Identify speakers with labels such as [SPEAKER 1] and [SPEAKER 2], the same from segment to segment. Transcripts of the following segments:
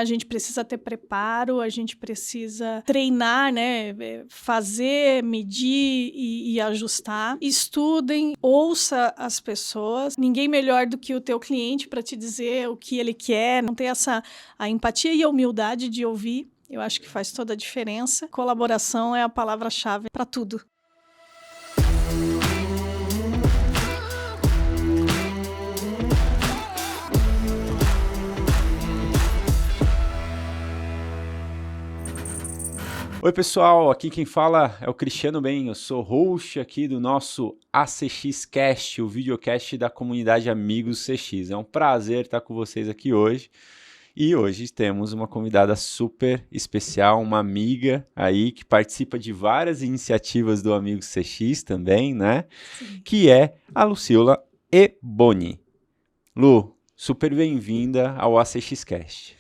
[SPEAKER 1] A gente precisa ter preparo, a gente precisa treinar, né? Fazer, medir e ajustar. Estudem, ouça as pessoas. Ninguém melhor do que o teu cliente para te dizer o que ele quer. Não ter a empatia e a humildade de ouvir. Eu acho que faz toda a diferença. Colaboração é a palavra-chave para tudo.
[SPEAKER 2] Oi pessoal, aqui quem fala é o Cristiano Ben, eu sou host aqui do nosso ACX Cast, o videocast da comunidade Amigos CX. É um prazer estar com vocês aqui hoje e hoje temos uma convidada super especial, uma amiga aí que participa de várias iniciativas do Amigos CX também, né? Sim. Que é a Lucila Eboni. Lu, super bem-vinda ao ACX Cast.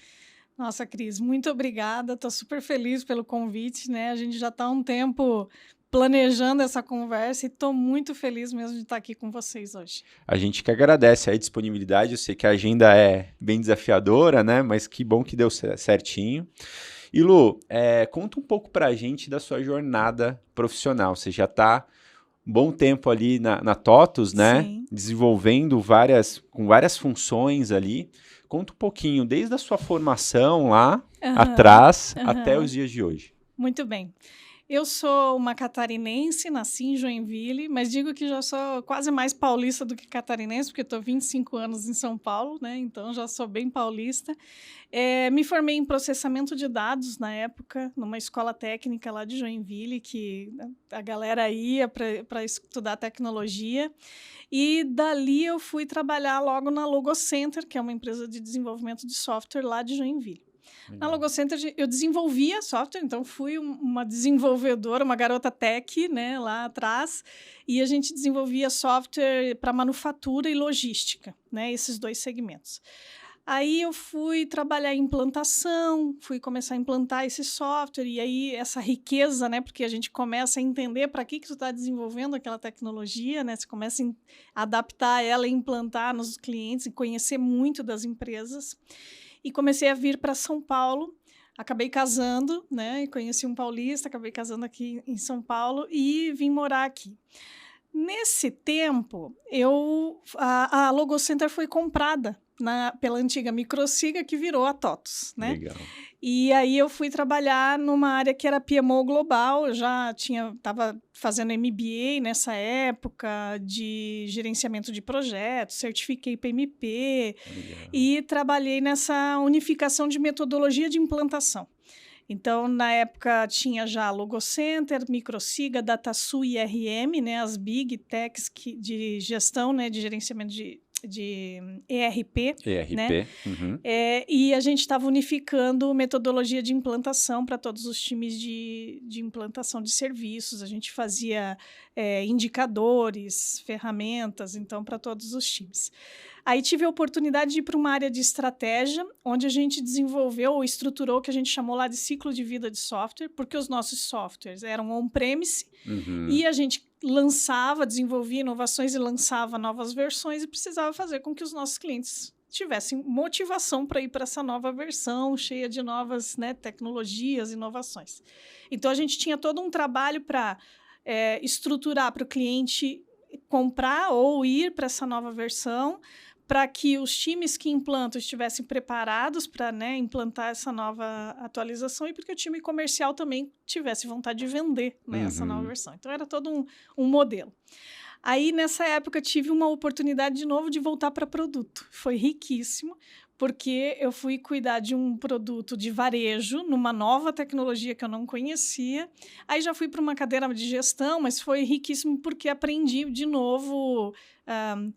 [SPEAKER 1] Nossa, Cris, muito obrigada. Estou super feliz pelo convite, né? A gente já está há um tempo planejando essa conversa e estou muito feliz mesmo de estar aqui com vocês hoje.
[SPEAKER 2] A gente que agradece a disponibilidade. Eu sei que a agenda é bem desafiadora, né? Mas que bom que deu certinho. E Lu, conta um pouco para a gente da sua jornada profissional. Você já está um bom tempo ali na TOTVS, né? Sim. Desenvolvendo com várias funções ali. Conta um pouquinho, desde a sua formação lá atrás até os dias de hoje.
[SPEAKER 1] Muito bem. Eu sou uma catarinense, nasci em Joinville, mas digo que já sou quase mais paulista do que catarinense, porque estou 25 anos em São Paulo, né? Então já sou bem paulista. Me formei em processamento de dados na época, numa escola técnica lá de Joinville, que a galera ia para estudar tecnologia. E dali eu fui trabalhar logo na Logocenter, que é uma empresa de desenvolvimento de software lá de Joinville. Na Logocenter eu desenvolvia software, então fui uma desenvolvedora, uma garota tech, né, lá atrás, e a gente desenvolvia software para manufatura e logística, né, esses dois segmentos. Aí eu fui trabalhar em implantação, fui começar a implantar esse software, e aí essa riqueza, né, porque a gente começa a entender para que tu está desenvolvendo aquela tecnologia, né, você começa a adaptar ela e implantar nos clientes e conhecer muito das empresas. E comecei a vir para São Paulo, acabei casando, né, e conheci um paulista, acabei casando aqui em São Paulo e vim morar aqui. Nesse tempo, a Logocenter foi comprada pela antiga Microsiga, que virou a TOTVS, né?
[SPEAKER 2] Legal.
[SPEAKER 1] E aí eu fui trabalhar numa área que era PMO Global, eu já estava fazendo MBA nessa época de gerenciamento de projetos, certifiquei PMP. Legal. E trabalhei nessa unificação de metodologia de implantação. Então, na época, tinha já Logocenter, Microsiga, DataSul e IRM, né, as Big Techs de gestão, né, de gerenciamento de ERP. Né?
[SPEAKER 2] Uhum.
[SPEAKER 1] E a gente estava unificando metodologia de implantação para todos os times de implantação de serviços. A gente fazia indicadores, ferramentas, então, para todos os times. Aí tive a oportunidade de ir para uma área de estratégia, onde a gente desenvolveu ou estruturou o que a gente chamou lá de ciclo de vida de software, porque os nossos softwares eram on-premise, e a gente desenvolvia inovações e lançava novas versões e precisava fazer com que os nossos clientes tivessem motivação para ir para essa nova versão, cheia de novas, né, tecnologias, inovações. Então, a gente tinha todo um trabalho para estruturar para o cliente comprar ou ir para essa nova versão, para que os times que implantam estivessem preparados para, né, implantar essa nova atualização e porque o time comercial também tivesse vontade de vender, né, essa nova versão. Então, era todo um modelo. Aí, nessa época, tive uma oportunidade de novo de voltar para produto. Foi riquíssimo, porque eu fui cuidar de um produto de varejo, numa nova tecnologia que eu não conhecia. Aí já fui para uma cadeira de gestão, mas foi riquíssimo porque aprendi de novo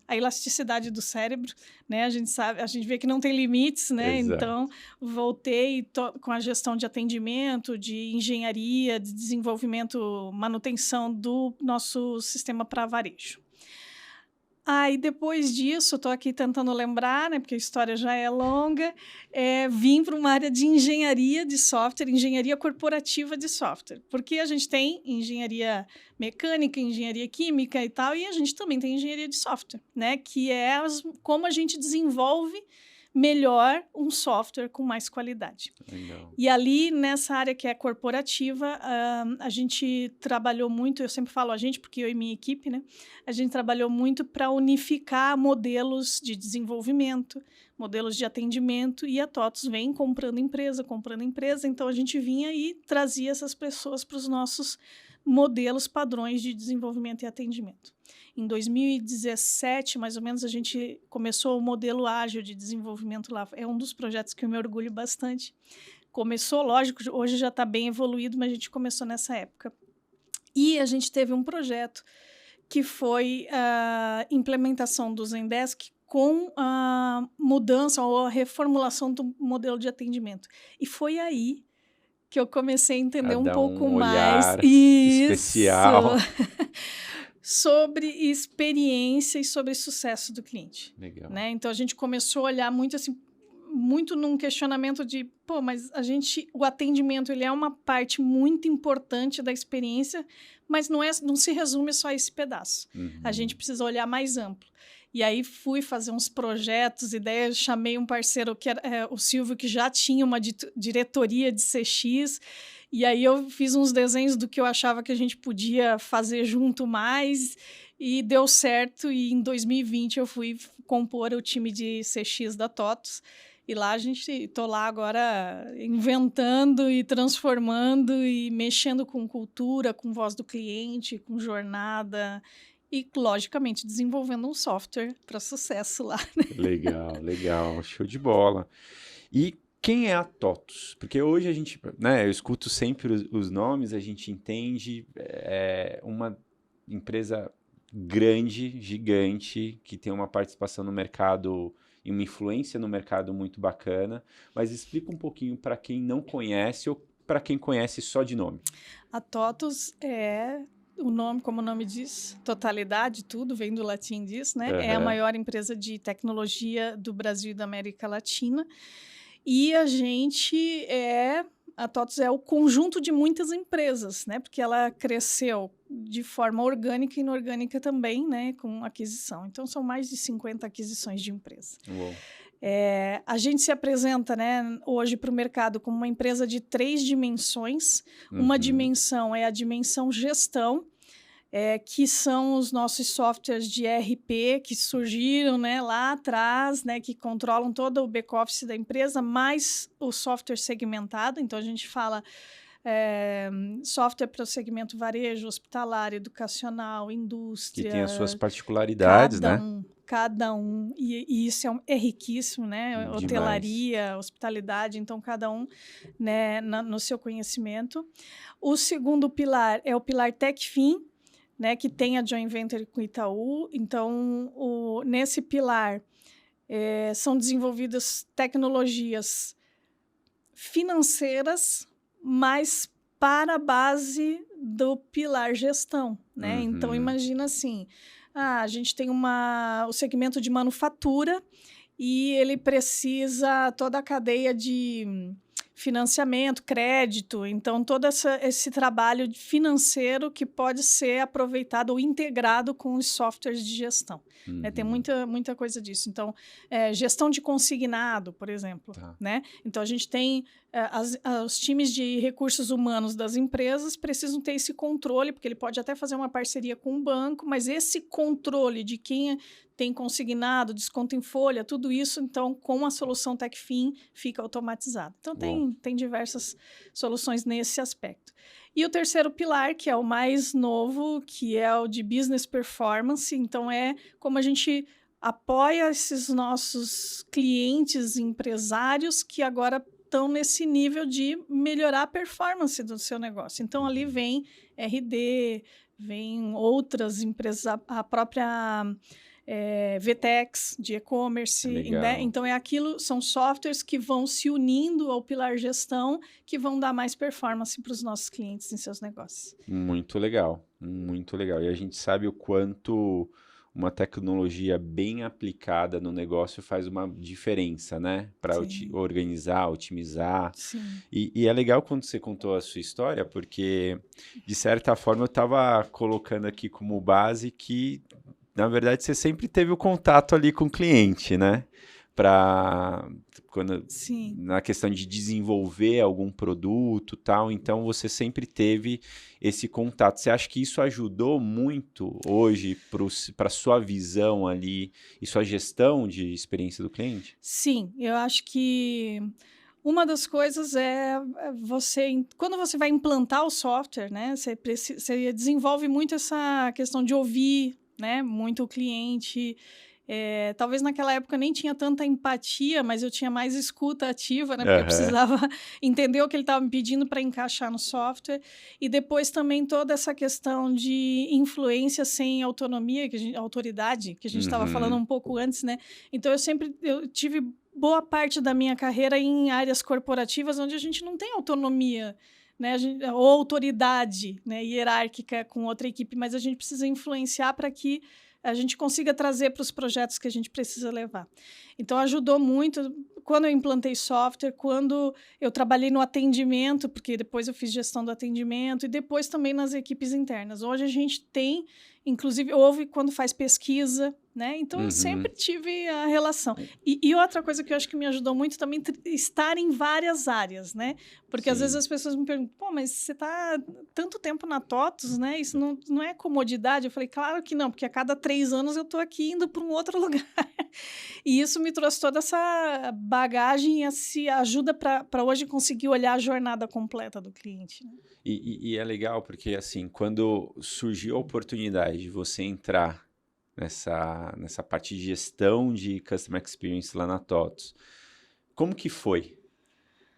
[SPEAKER 1] a elasticidade do cérebro, né? A gente vê que não tem limites, né?
[SPEAKER 2] Exato.
[SPEAKER 1] Então, voltei com a gestão de atendimento, de engenharia, de desenvolvimento, manutenção do nosso sistema para varejo. E depois disso, estou aqui tentando lembrar, né, porque a história já é longa, vim para uma área de engenharia de software, engenharia corporativa de software, porque a gente tem engenharia mecânica, engenharia química e tal, e a gente também tem engenharia de software, né, que é como a gente desenvolve melhor um software com mais qualidade.
[SPEAKER 2] Legal.
[SPEAKER 1] E ali, nessa área que é corporativa, a gente trabalhou muito, eu sempre falo a gente, porque eu e minha equipe, né? A gente trabalhou muito para unificar modelos de desenvolvimento, modelos de atendimento, e a TOTVS vem comprando empresa, então a gente vinha e trazia essas pessoas para os nossos modelos padrões de desenvolvimento e atendimento. Em 2017, mais ou menos, a gente começou o modelo ágil de desenvolvimento lá. É um dos projetos que eu me orgulho bastante. Começou, lógico, hoje já está bem evoluído, mas a gente começou nessa época. E a gente teve um projeto que foi a implementação do Zendesk com a mudança ou a reformulação do modelo de atendimento. E foi aí que eu comecei a entender um pouco mais
[SPEAKER 2] especial
[SPEAKER 1] sobre experiência e sobre sucesso do cliente.
[SPEAKER 2] Legal.
[SPEAKER 1] Né? Então a gente começou a olhar muito assim, muito num questionamento de, mas o atendimento ele é uma parte muito importante da experiência, mas não se resume só a esse pedaço. A gente precisa olhar mais amplo. E aí fui fazer uns projetos, ideias, chamei um parceiro, que era o Silvio, que já tinha uma diretoria de CX, e aí eu fiz uns desenhos do que eu achava que a gente podia fazer junto mais, e deu certo, e em 2020 eu fui compor o time de CX da TOTVS, e lá estou lá agora inventando e transformando e mexendo com cultura, com voz do cliente, com jornada, e, logicamente, desenvolvendo um software para sucesso lá.
[SPEAKER 2] Legal, show de bola. E quem é a TOTVS? Porque hoje a gente, né, eu escuto sempre os nomes, a gente entende, é uma empresa grande, gigante, que tem uma participação no mercado e uma influência no mercado muito bacana, mas explica um pouquinho para quem não conhece ou para quem conhece só de nome.
[SPEAKER 1] A TOTVS é... O nome, como o nome diz, totalidade, tudo vem do latim disso, né? É a maior empresa de tecnologia do Brasil e da América Latina. E a TOTVS é o conjunto de muitas empresas, né? Porque ela cresceu de forma orgânica e inorgânica também, né? Com aquisição. Então, são mais de 50 aquisições de empresa.
[SPEAKER 2] Uou.
[SPEAKER 1] A gente se apresenta, né, hoje para o mercado como uma empresa de 3 dimensões. Uma dimensão é a dimensão gestão, que são os nossos softwares de ERP que surgiram, né, lá atrás, né, que controlam todo o back-office da empresa, mais o software segmentado. Então, a gente fala software para o segmento varejo, hospitalar, educacional, indústria.
[SPEAKER 2] Que tem as suas particularidades,
[SPEAKER 1] Cada um, e isso é riquíssimo, né?
[SPEAKER 2] Demais.
[SPEAKER 1] Hotelaria, hospitalidade, então cada um, né, no seu conhecimento. O segundo pilar é o pilar TechFin, né, que tem a joint venture com o Itaú. Então, nesse pilar são desenvolvidas tecnologias financeiras, mas para a base do pilar gestão, né? Então, imagina assim, a gente tem o segmento de manufatura e ele precisa toda a cadeia de financiamento, crédito, então todo esse trabalho financeiro que pode ser aproveitado ou integrado com os softwares de gestão. Né? Tem muita coisa disso. Então, gestão de consignado, por exemplo. Né? Então, a gente tem os times de recursos humanos das empresas precisam ter esse controle, porque ele pode até fazer uma parceria com um banco, mas esse controle de quem tem consignado, desconto em folha, tudo isso, então, com a solução TechFin, fica automatizado. Então, tem diversas soluções nesse aspecto. E o terceiro pilar, que é o mais novo, que é o de Business Performance. Então, é como a gente apoia esses nossos clientes empresários que agora estão nesse nível de melhorar a performance do seu negócio. Então, ali vem RD, vem outras empresas, a própria VTEX de e-commerce. Então, são softwares que vão se unindo ao pilar gestão, que vão dar mais performance para os nossos clientes em seus negócios.
[SPEAKER 2] Muito legal, muito legal. E a gente sabe o quanto uma tecnologia bem aplicada no negócio faz uma diferença, né? Para organizar, otimizar.
[SPEAKER 1] Sim.
[SPEAKER 2] E é legal quando você contou a sua história, porque, de certa forma, eu estava colocando aqui como base que, na verdade, você sempre teve o contato ali com o cliente, né? para
[SPEAKER 1] Sim.
[SPEAKER 2] na questão de desenvolver algum produto, tal. Então você sempre teve esse contato. Você acha que isso ajudou muito hoje para sua visão ali e sua gestão de experiência do cliente?
[SPEAKER 1] Sim, eu acho que uma das coisas é quando você vai implantar o software, né, você desenvolve muito essa questão de ouvir, né, muito o cliente. Talvez naquela época nem tinha tanta empatia, mas eu tinha mais escuta ativa, né, porque eu
[SPEAKER 2] Aham.
[SPEAKER 1] precisava entender o que ele estava me pedindo para encaixar no software. E depois também toda essa questão de influência sem autonomia, autoridade, que a gente estava falando
[SPEAKER 2] Uhum.
[SPEAKER 1] um pouco antes, né? Então eu tive boa parte da minha carreira em áreas corporativas onde a gente não tem autonomia, né, ou autoridade, né, hierárquica com outra equipe, mas a gente precisa influenciar para que a gente consiga trazer para os projetos que a gente precisa levar. Então, ajudou muito quando eu implantei software, quando eu trabalhei no atendimento, porque depois eu fiz gestão do atendimento, e depois também nas equipes internas. Hoje a gente tem, inclusive, ouve quando faz pesquisa, né? Então, eu
[SPEAKER 2] Uhum.
[SPEAKER 1] sempre tive a relação. E outra coisa que eu acho que me ajudou muito também, estar em várias áreas, né? Porque às vezes
[SPEAKER 2] Sim.
[SPEAKER 1] as pessoas me perguntam, pô, mas você está tanto tempo na TOTVS, né? Isso não é comodidade? Eu falei, claro que não, porque a cada 3 anos eu estou aqui indo para um outro lugar. E isso me trouxe toda essa bagagem e essa ajuda para hoje conseguir olhar a jornada completa do cliente, né?
[SPEAKER 2] E é legal porque, assim, quando surgiu a oportunidade de você entrar nessa parte de gestão de Customer Experience lá na TOTOS, como que foi?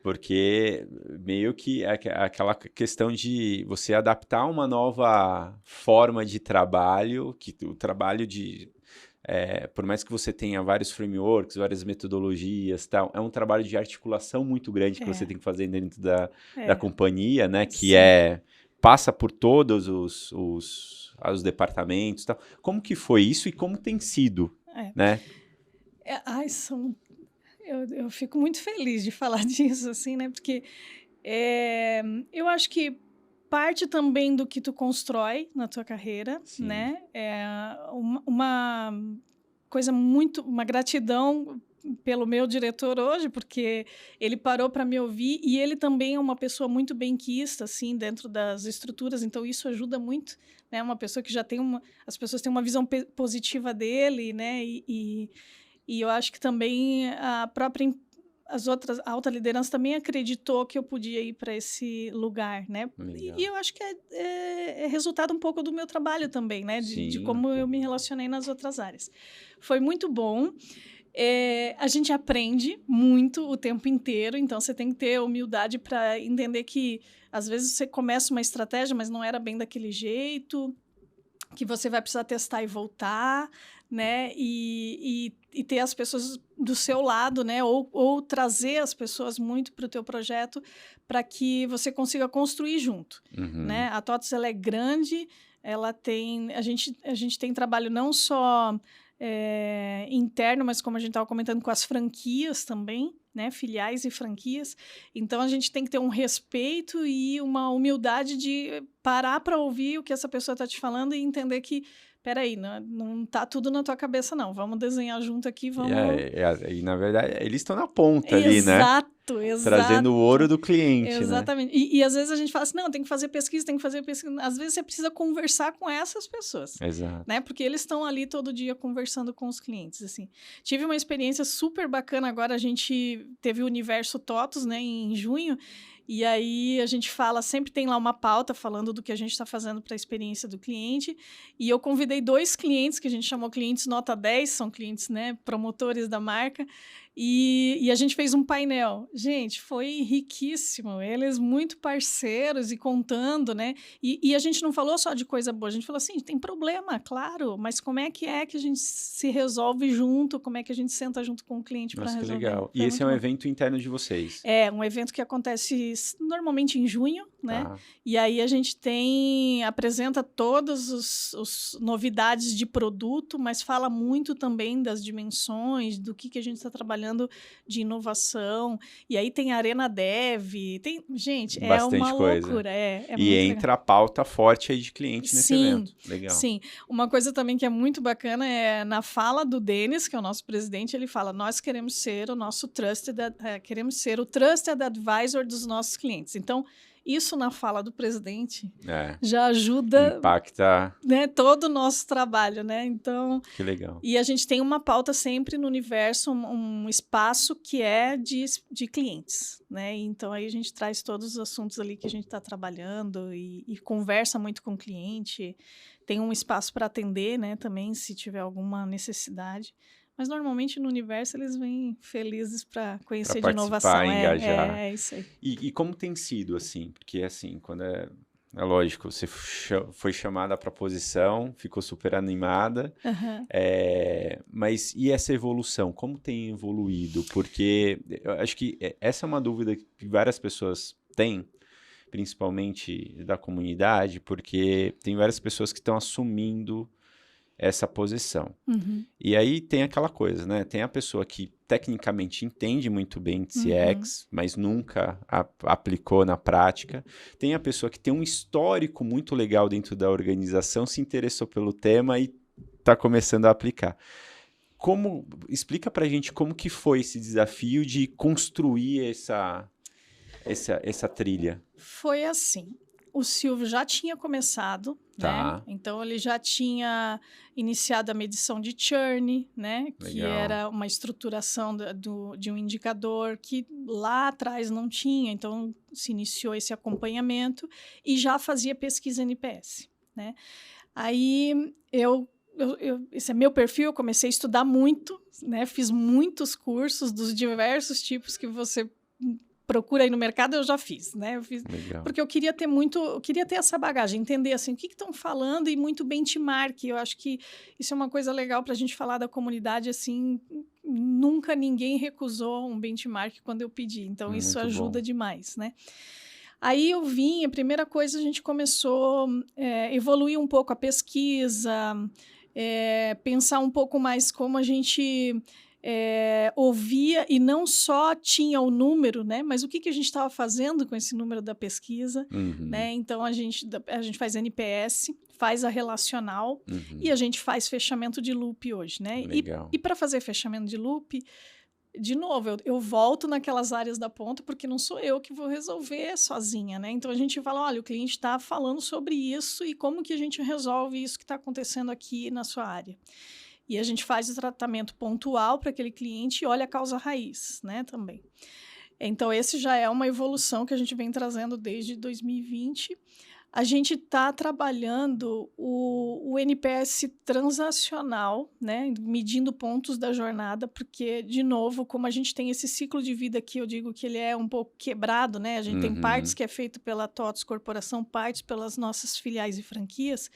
[SPEAKER 2] Porque meio que é aquela questão de você adaptar uma nova forma de trabalho, que o trabalho por mais que você tenha vários frameworks, várias metodologias, tal, é um trabalho de articulação muito grande que você
[SPEAKER 1] É,
[SPEAKER 2] tem que fazer dentro da
[SPEAKER 1] é,
[SPEAKER 2] companhia, né? Que
[SPEAKER 1] sim.
[SPEAKER 2] passa por todos os departamentos, tal. Como que foi isso e como tem sido,
[SPEAKER 1] É.
[SPEAKER 2] né?
[SPEAKER 1] Ai, eu fico muito feliz de falar disso, assim, né? Porque eu acho que parte também do que tu constrói na tua carreira,
[SPEAKER 2] Sim.
[SPEAKER 1] né? Uma coisa uma gratidão pelo meu diretor hoje, porque ele parou para me ouvir e ele também é uma pessoa muito benquista, assim, dentro das estruturas, então isso ajuda muito, né? Uma pessoa que já tem as pessoas têm uma visão positiva dele, né? E eu acho que também a alta liderança também acreditou que eu podia ir para esse lugar, né? E
[SPEAKER 2] Legal.
[SPEAKER 1] eu acho que é resultado um pouco do meu trabalho também, né? De
[SPEAKER 2] Sim,
[SPEAKER 1] como eu
[SPEAKER 2] pô.
[SPEAKER 1] me relacionei nas outras áreas. Foi muito bom. A gente aprende muito o tempo inteiro, então você tem que ter humildade para entender que às vezes você começa uma estratégia, mas não era bem daquele jeito, que você vai precisar testar e voltar, né? E ter as pessoas do seu lado, né? Ou trazer as pessoas muito para o teu projeto para que você consiga construir junto,
[SPEAKER 2] Uhum.
[SPEAKER 1] né? A TOTVS, ela é grande, ela tem... A gente tem trabalho não só interno, mas como a gente estava comentando, com as franquias também, né? Filiais e franquias. Então, a gente tem que ter um respeito e uma humildade de parar para ouvir o que essa pessoa está te falando e entender que, peraí, não tá tudo na tua cabeça, não. Vamos desenhar junto aqui, vamos...
[SPEAKER 2] E na verdade, eles estão na ponta ali, né?
[SPEAKER 1] Exato,
[SPEAKER 2] Trazendo o ouro
[SPEAKER 1] exato.
[SPEAKER 2] do cliente, né?
[SPEAKER 1] Exatamente. E às vezes a gente fala assim, não, tem que fazer pesquisa, tem que fazer pesquisa. Às vezes você precisa conversar com essas pessoas, né?
[SPEAKER 2] Exato.
[SPEAKER 1] Porque eles estão ali todo dia conversando com os clientes, assim. Tive uma experiência super bacana agora, a gente teve o Universo TOTVS, né, em junho, e aí a gente sempre tem lá uma pauta falando do que a gente está fazendo para a experiência do cliente, e eu convidei 2 clientes, que a gente chamou clientes nota 10, são clientes, né, promotores da marca, e a gente fez um painel. Gente, foi riquíssimo. Eles muito parceiros e contando, né? E a gente não falou só de coisa boa, a gente falou assim, tem problema, claro, mas como é que a gente se resolve junto? Como é que a gente senta junto com o cliente para
[SPEAKER 2] Nossa, que
[SPEAKER 1] resolver?
[SPEAKER 2] legal. E
[SPEAKER 1] Foi
[SPEAKER 2] esse é
[SPEAKER 1] muito
[SPEAKER 2] um
[SPEAKER 1] bom.
[SPEAKER 2] evento interno de vocês,
[SPEAKER 1] É um evento que acontece normalmente em junho, né?
[SPEAKER 2] tá?
[SPEAKER 1] E aí a gente apresenta todas as novidades de produto, mas fala muito também das dimensões, do que a gente está trabalhando trabalhando de inovação, e aí tem Arena Dev, gente, é
[SPEAKER 2] Bastante
[SPEAKER 1] uma
[SPEAKER 2] coisa.
[SPEAKER 1] loucura, é
[SPEAKER 2] E
[SPEAKER 1] muito
[SPEAKER 2] entra a pauta forte aí de cliente nesse
[SPEAKER 1] Sim,
[SPEAKER 2] evento. Legal.
[SPEAKER 1] sim. Uma coisa também que é muito bacana é na fala do Denis, que é o nosso presidente, ele fala: nós queremos ser o nosso queremos ser o trusted advisor dos nossos clientes. Então, isso na fala do presidente já ajuda,
[SPEAKER 2] impacta,
[SPEAKER 1] né, todo o nosso trabalho, né? Então,
[SPEAKER 2] que legal.
[SPEAKER 1] E a gente tem uma pauta sempre no universo, um espaço que é de clientes, né? Então aí a gente traz todos os assuntos ali que a gente está trabalhando e conversa muito com o cliente. Tem um espaço para atender, né? Também, se tiver alguma necessidade. Mas normalmente no universo eles vêm felizes para conhecer de inovação.
[SPEAKER 2] Engajar.
[SPEAKER 1] É isso aí.
[SPEAKER 2] E como tem sido, assim? Porque, assim, quando é lógico, você foi chamada para a posição, ficou super animada, mas e essa evolução? Como tem evoluído? Porque eu acho que essa é uma dúvida que várias pessoas têm, principalmente da comunidade, porque tem várias pessoas que estão assumindo essa posição. E aí tem aquela coisa, né? Tem a pessoa que tecnicamente entende muito bem de CX, mas nunca aplicou na prática. Tem a pessoa que tem um histórico muito legal dentro da organização, se interessou pelo tema e está começando a aplicar. Explica pra gente como que foi esse desafio de construir essa trilha.
[SPEAKER 1] Foi assim. O Silvio já tinha começado, né? Então ele já tinha iniciado a medição de churn, né? Que era uma estruturação de um indicador que lá atrás não tinha. Então se iniciou esse acompanhamento e já fazia pesquisa NPS, né? Aí esse é meu perfil, eu comecei a estudar muito, né? Fiz muitos cursos dos diversos tipos que você procura aí no mercado, eu já fiz, né? Eu fiz, porque eu queria ter essa bagagem, entender assim, o que estão falando e muito benchmark. Eu acho que isso é uma coisa legal para a gente falar da comunidade, assim, nunca ninguém recusou um benchmark quando eu pedi, então isso ajuda demais, né? Aí a primeira coisa a gente começou a evoluir um pouco a pesquisa, pensar um pouco mais como a gente ouvia e não só tinha o número, né? Mas o que a gente estava fazendo com esse número da pesquisa, né? Então a gente faz NPS, faz a relacional e a gente faz fechamento de loop hoje, né? E para fazer fechamento de loop, de novo, eu volto naquelas áreas da ponta porque não sou eu que vou resolver sozinha, né? Então a gente fala, olha, o cliente está falando sobre isso e como que a gente resolve isso que está acontecendo aqui na sua área. E a gente faz o tratamento pontual para aquele cliente e olha a causa raiz, né, também. Então, esse já é uma evolução que a gente vem trazendo desde 2020. A gente está trabalhando o NPS transacional, né, medindo pontos da jornada, porque, de novo, como a gente tem esse ciclo de vida que eu digo que ele é um pouco quebrado, né, a gente tem partes que é feito pela TOTVS Corporação, partes pelas nossas filiais e franquias.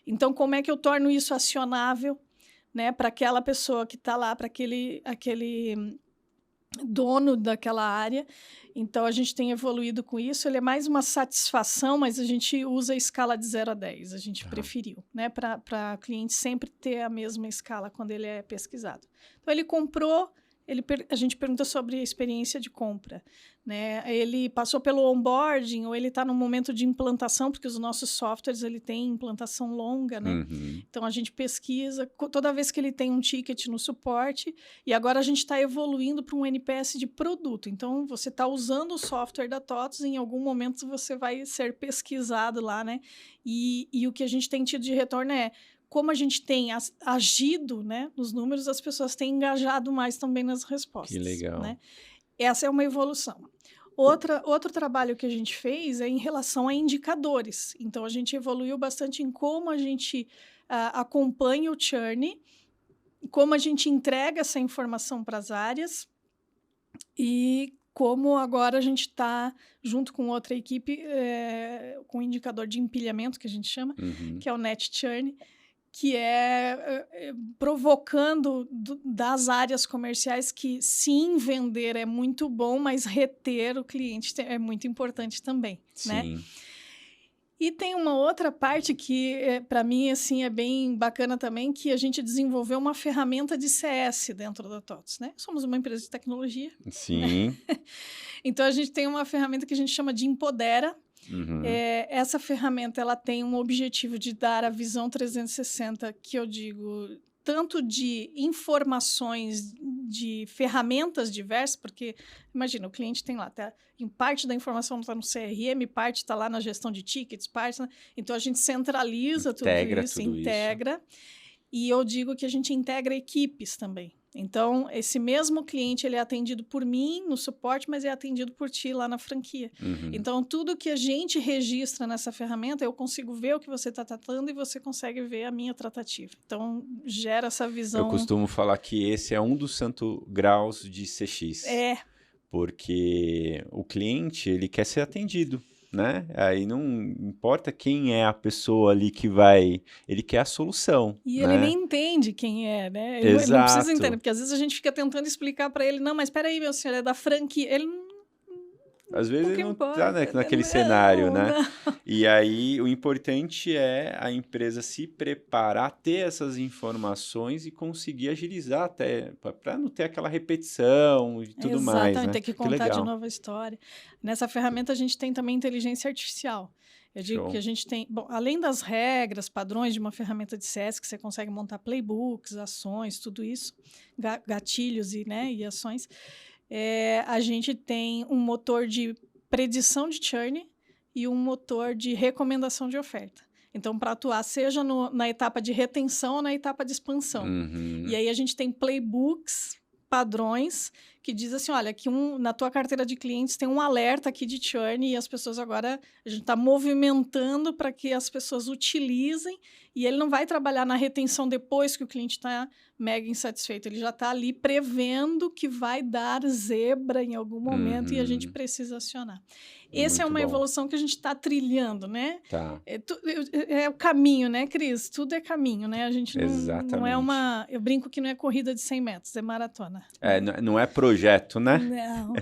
[SPEAKER 1] Então, como é que eu torno isso acionável, né, para aquela pessoa que está lá, para aquele dono daquela área? Então, a gente tem evoluído com isso. Ele é mais uma satisfação, mas a gente usa a escala de 0 a 10. A gente preferiu, né, para o cliente sempre ter a mesma escala quando ele é pesquisado. Então, ele comprou, a gente pergunta sobre a experiência de compra, né? Ele passou pelo onboarding ou ele está no momento de implantação, porque os nossos softwares ele tem implantação longa, né? Então a gente pesquisa toda vez que ele tem um ticket no suporte e agora a gente está evoluindo para um NPS de produto. Então você está usando o software da TOTVS e em algum momento você vai ser pesquisado lá, né? E o que a gente tem tido de retorno é como a gente tem agido, né, nos números, as pessoas têm engajado mais também nas respostas.
[SPEAKER 2] Que legal.
[SPEAKER 1] Né? Essa é uma evolução. Outro trabalho que a gente fez é em relação a indicadores. Então, a gente evoluiu bastante em como a gente acompanha o churn, como a gente entrega essa informação para as áreas e como agora a gente está, junto com outra equipe, com um indicador de empilhamento, que a gente chama, que é o Net Churn, que é provocando das áreas comerciais que, sim, vender é muito bom, mas reter o cliente é muito importante também,
[SPEAKER 2] sim,
[SPEAKER 1] né? E tem uma outra parte que, para mim, assim, é bem bacana também, que a gente desenvolveu uma ferramenta de CS dentro da TOTVS, né? Somos uma empresa de tecnologia, né?
[SPEAKER 2] Sim.
[SPEAKER 1] Então, a gente tem uma ferramenta que a gente chama de Empodera.
[SPEAKER 2] Uhum.
[SPEAKER 1] Essa ferramenta, ela tem um objetivo de dar a visão 360, que eu digo, tanto de informações, de ferramentas diversas, porque, imagina, o cliente tem lá, em parte da informação está no CRM, parte está lá na gestão de tickets, então a gente centraliza
[SPEAKER 2] Integra
[SPEAKER 1] tudo
[SPEAKER 2] tudo isso.
[SPEAKER 1] integra, e eu digo que a gente integra equipes também. Então, esse mesmo cliente, ele é atendido por mim no suporte, mas é atendido por ti lá na franquia.
[SPEAKER 2] Uhum.
[SPEAKER 1] Então, tudo que a gente registra nessa ferramenta, eu consigo ver o que você está tratando e você consegue ver a minha tratativa. Então, gera essa visão...
[SPEAKER 2] Eu costumo falar que esse é um dos santos graus de CX. Porque o cliente, ele quer ser atendido, né? Aí não importa quem é a pessoa ali que vai... Ele quer a solução,
[SPEAKER 1] E
[SPEAKER 2] né?
[SPEAKER 1] ele nem entende quem é, né? Ele
[SPEAKER 2] Exato.
[SPEAKER 1] não precisa entender, porque às vezes a gente fica tentando explicar para ele, não, mas espera aí, meu senhor, é da franquia. Ele não...
[SPEAKER 2] Às vezes ele não
[SPEAKER 1] importa,
[SPEAKER 2] tá naquele
[SPEAKER 1] não,
[SPEAKER 2] cenário, né?
[SPEAKER 1] Não.
[SPEAKER 2] E aí o importante é a empresa se preparar, ter essas informações e conseguir agilizar até, para não ter aquela repetição e tudo mais, né?
[SPEAKER 1] Tem que contar de novo a história. Nessa ferramenta a gente tem também inteligência artificial. Eu digo que a gente tem, bom, além das regras, padrões de uma ferramenta de CS, que você consegue montar playbooks, ações, tudo isso, gatilhos e ações, a gente tem um motor de predição de churn e um motor de recomendação de oferta. Então, para atuar, seja na etapa de retenção ou na etapa de expansão.
[SPEAKER 2] Uhum.
[SPEAKER 1] E aí a gente tem playbooks, padrões, que diz assim, olha, que na tua carteira de clientes tem um alerta aqui de churn e as pessoas agora, a gente está movimentando para que as pessoas utilizem e ele não vai trabalhar na retenção depois que o cliente está mega insatisfeito, ele já está ali prevendo que vai dar zebra em algum momento e a gente precisa acionar. Essa é uma evolução que a gente está trilhando, né?
[SPEAKER 2] Tá.
[SPEAKER 1] É o caminho, né, Cris? Tudo é caminho, né? A gente não é uma... Eu brinco que não é corrida de 100 metros, é maratona.
[SPEAKER 2] Não é projeto, né?
[SPEAKER 1] Não.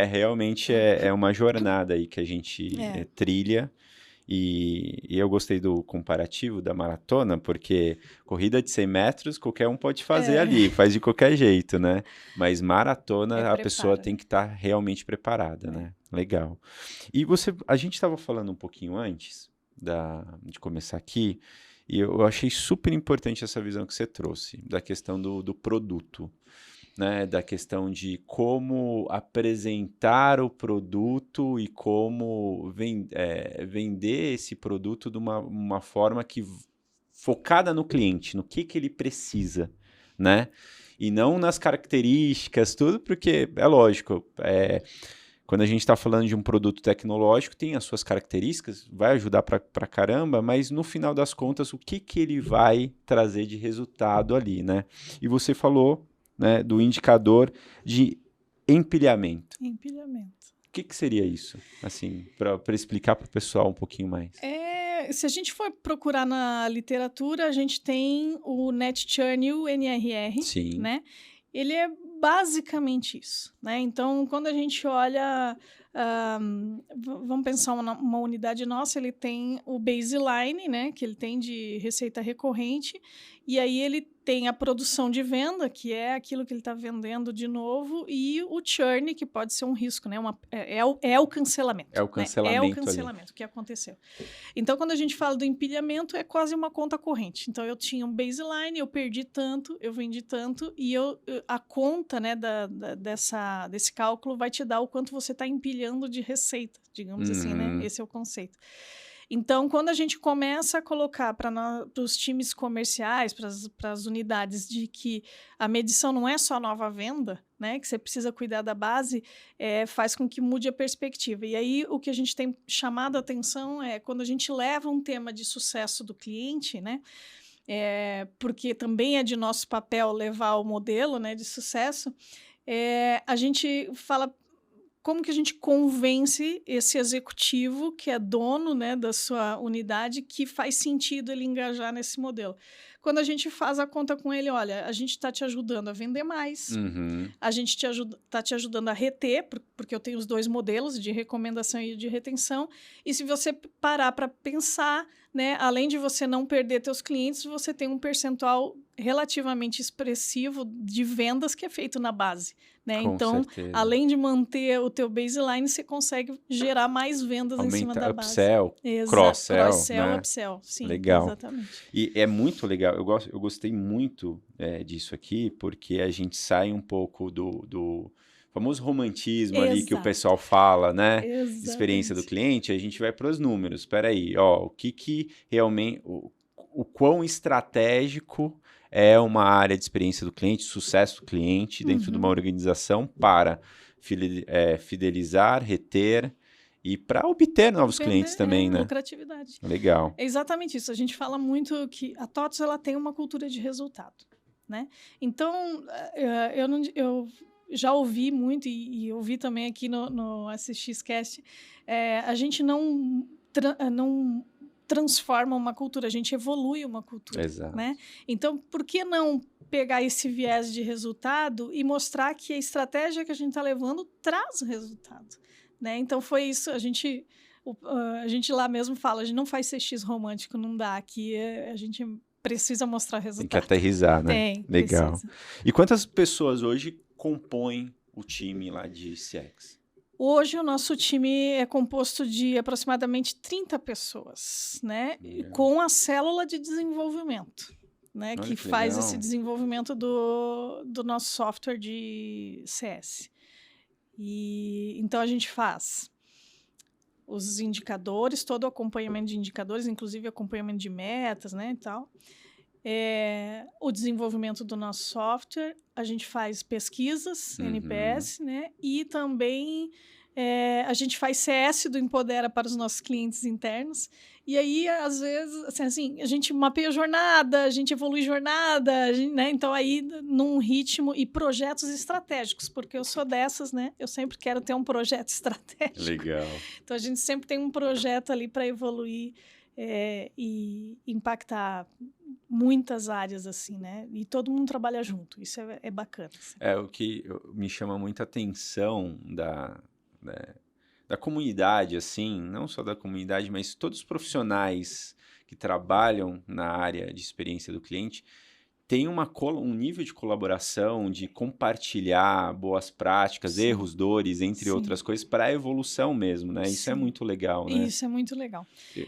[SPEAKER 2] Realmente é uma jornada aí que a gente trilha. E eu gostei do comparativo da maratona, porque corrida de 100 metros qualquer um pode fazer ali, faz de qualquer jeito, né? Mas maratona a pessoa tem que estar realmente preparada, né? Legal. E a gente estava falando um pouquinho antes de começar aqui, e eu achei super importante essa visão que você trouxe, da questão do produto. Né, da questão de como apresentar o produto e como vender esse produto de uma forma focada no cliente, no que ele precisa, né? E não nas características, tudo, porque é lógico, quando a gente está falando de um produto tecnológico, tem as suas características, vai ajudar pra caramba, mas no final das contas, o que ele vai trazer de resultado ali, né? E você falou, né, do indicador de empilhamento.
[SPEAKER 1] Empilhamento.
[SPEAKER 2] O que seria isso? Assim, para explicar para o pessoal um pouquinho mais.
[SPEAKER 1] Se a gente for procurar na literatura, a gente tem o Net Churn e o NRR.
[SPEAKER 2] Sim.
[SPEAKER 1] Né? Ele é basicamente isso. Né? Então, quando a gente olha... vamos pensar uma unidade nossa, ele tem o baseline, né, que ele tem de receita recorrente, e aí ele tem a produção de venda, que é aquilo que ele está vendendo de novo, e o churn, que pode ser um risco, né, é o cancelamento.
[SPEAKER 2] É o cancelamento.
[SPEAKER 1] Né? É o cancelamento que aconteceu. Então, quando a gente fala do empilhamento, é quase uma conta corrente. Então, eu tinha um baseline, eu perdi tanto, eu vendi tanto, e a conta, né, desse cálculo vai te dar o quanto você está empilhando de receita, digamos assim, né? Esse é o conceito. Então, quando a gente começa a colocar para os times comerciais, para as unidades, de que a medição não é só nova venda, né, que você precisa cuidar da base, faz com que mude a perspectiva. E aí, o que a gente tem chamado a atenção é quando a gente leva um tema de sucesso do cliente, né, porque também é de nosso papel levar o modelo, né, de sucesso, a gente fala... como que a gente convence esse executivo, que é dono, né, da sua unidade, que faz sentido ele engajar nesse modelo. Quando a gente faz a conta com ele, olha, a gente está te ajudando a vender mais, a gente está te ajudando a reter, porque eu tenho os 2 modelos, de recomendação e de retenção, e se você parar para pensar, né, além de você não perder teus clientes, você tem um percentual relativamente expressivo de vendas que é feito na base. Né?
[SPEAKER 2] Com
[SPEAKER 1] Então,
[SPEAKER 2] certeza.
[SPEAKER 1] além de manter o teu baseline, você consegue gerar mais vendas em cima da base.
[SPEAKER 2] Upsell, cross-sell,
[SPEAKER 1] cross-sell,
[SPEAKER 2] né?
[SPEAKER 1] upsell, sim,
[SPEAKER 2] legal.
[SPEAKER 1] Exatamente.
[SPEAKER 2] E é muito legal, eu gostei muito disso aqui, porque a gente sai um pouco do famoso romantismo ali que o pessoal fala, né?
[SPEAKER 1] Exatamente.
[SPEAKER 2] Experiência do cliente, a gente vai para os números. Espera aí, ó, o que realmente, o quão estratégico é uma área de experiência do cliente, sucesso do cliente dentro de uma organização para fidelizar, reter e para obter novos clientes também, né?
[SPEAKER 1] Lucratividade.
[SPEAKER 2] Legal.
[SPEAKER 1] É exatamente isso. A gente fala muito que a TOTVS ela tem uma cultura de resultado, né? Então, eu já ouvi muito e ouvi também aqui no SXCast, a gente não transforma uma cultura, a gente evolui uma cultura.
[SPEAKER 2] Exato.
[SPEAKER 1] Né? Então, por que não pegar esse viés de resultado e mostrar que a estratégia que a gente está levando traz resultado? Né? Então, foi isso. A gente lá mesmo fala, a gente não faz CX romântico, não dá. Aqui a gente precisa mostrar resultado.
[SPEAKER 2] Tem que aterrissar, né?
[SPEAKER 1] Tem,
[SPEAKER 2] legal.
[SPEAKER 1] Precisa.
[SPEAKER 2] E quantas pessoas hoje compõem o time lá de CX?
[SPEAKER 1] Hoje o nosso time é composto de aproximadamente 30 pessoas, né? Com a célula de desenvolvimento, né? Que faz esse desenvolvimento do nosso software de CS. E então a gente faz os indicadores, todo o acompanhamento de indicadores, inclusive acompanhamento de metas, né? E tal. O desenvolvimento do nosso software, a gente faz pesquisas, NPS, né? E também a gente faz CS do Empodera para os nossos clientes internos. E aí, às vezes, assim, a gente mapeia a jornada, a gente evolui jornada, né? Então, aí, num ritmo e projetos estratégicos, porque eu sou dessas, né? Eu sempre quero ter um projeto estratégico.
[SPEAKER 2] Legal.
[SPEAKER 1] Então, a gente sempre tem um projeto ali para evoluir e impactar muitas áreas, assim, né? E todo mundo trabalha junto, isso é bacana. Assim.
[SPEAKER 2] O que me chama muita atenção da comunidade, assim, não só da comunidade, mas todos os profissionais que trabalham na área de experiência do cliente tem um nível de colaboração, de compartilhar boas práticas,
[SPEAKER 1] Sim.
[SPEAKER 2] erros, dores, entre
[SPEAKER 1] Sim.
[SPEAKER 2] outras coisas, para a evolução mesmo, né? Isso
[SPEAKER 1] Sim.
[SPEAKER 2] é muito legal, né?
[SPEAKER 1] Isso é muito legal.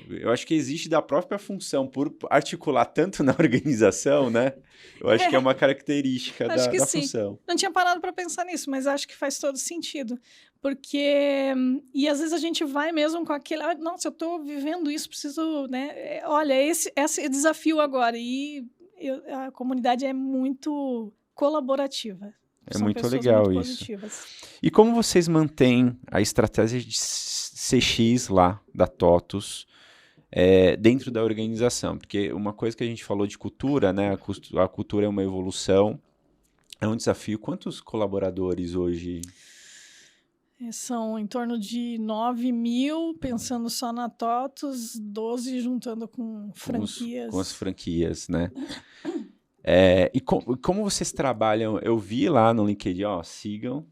[SPEAKER 2] Eu acho que existe da própria função, por articular tanto na organização, né? Eu acho que é uma característica da função.
[SPEAKER 1] Não tinha parado para pensar nisso, mas acho que faz todo sentido. Porque... E às vezes a gente vai mesmo com aquele... Nossa, eu estou vivendo isso, preciso... né? Olha, esse é desafio agora. E a comunidade é muito colaborativa.
[SPEAKER 2] É muito legal muito isso. Positivas. E como vocês mantêm a estratégia de CX lá da TOTVS dentro da organização? Porque uma coisa que a gente falou de cultura, né? A cultura é uma evolução, é um desafio. Quantos colaboradores hoje?
[SPEAKER 1] São em torno de 9.000, pensando só na TOTVS, 12 juntando com franquias.
[SPEAKER 2] Com as franquias, né? E como vocês trabalham? Eu vi lá no LinkedIn, sigam,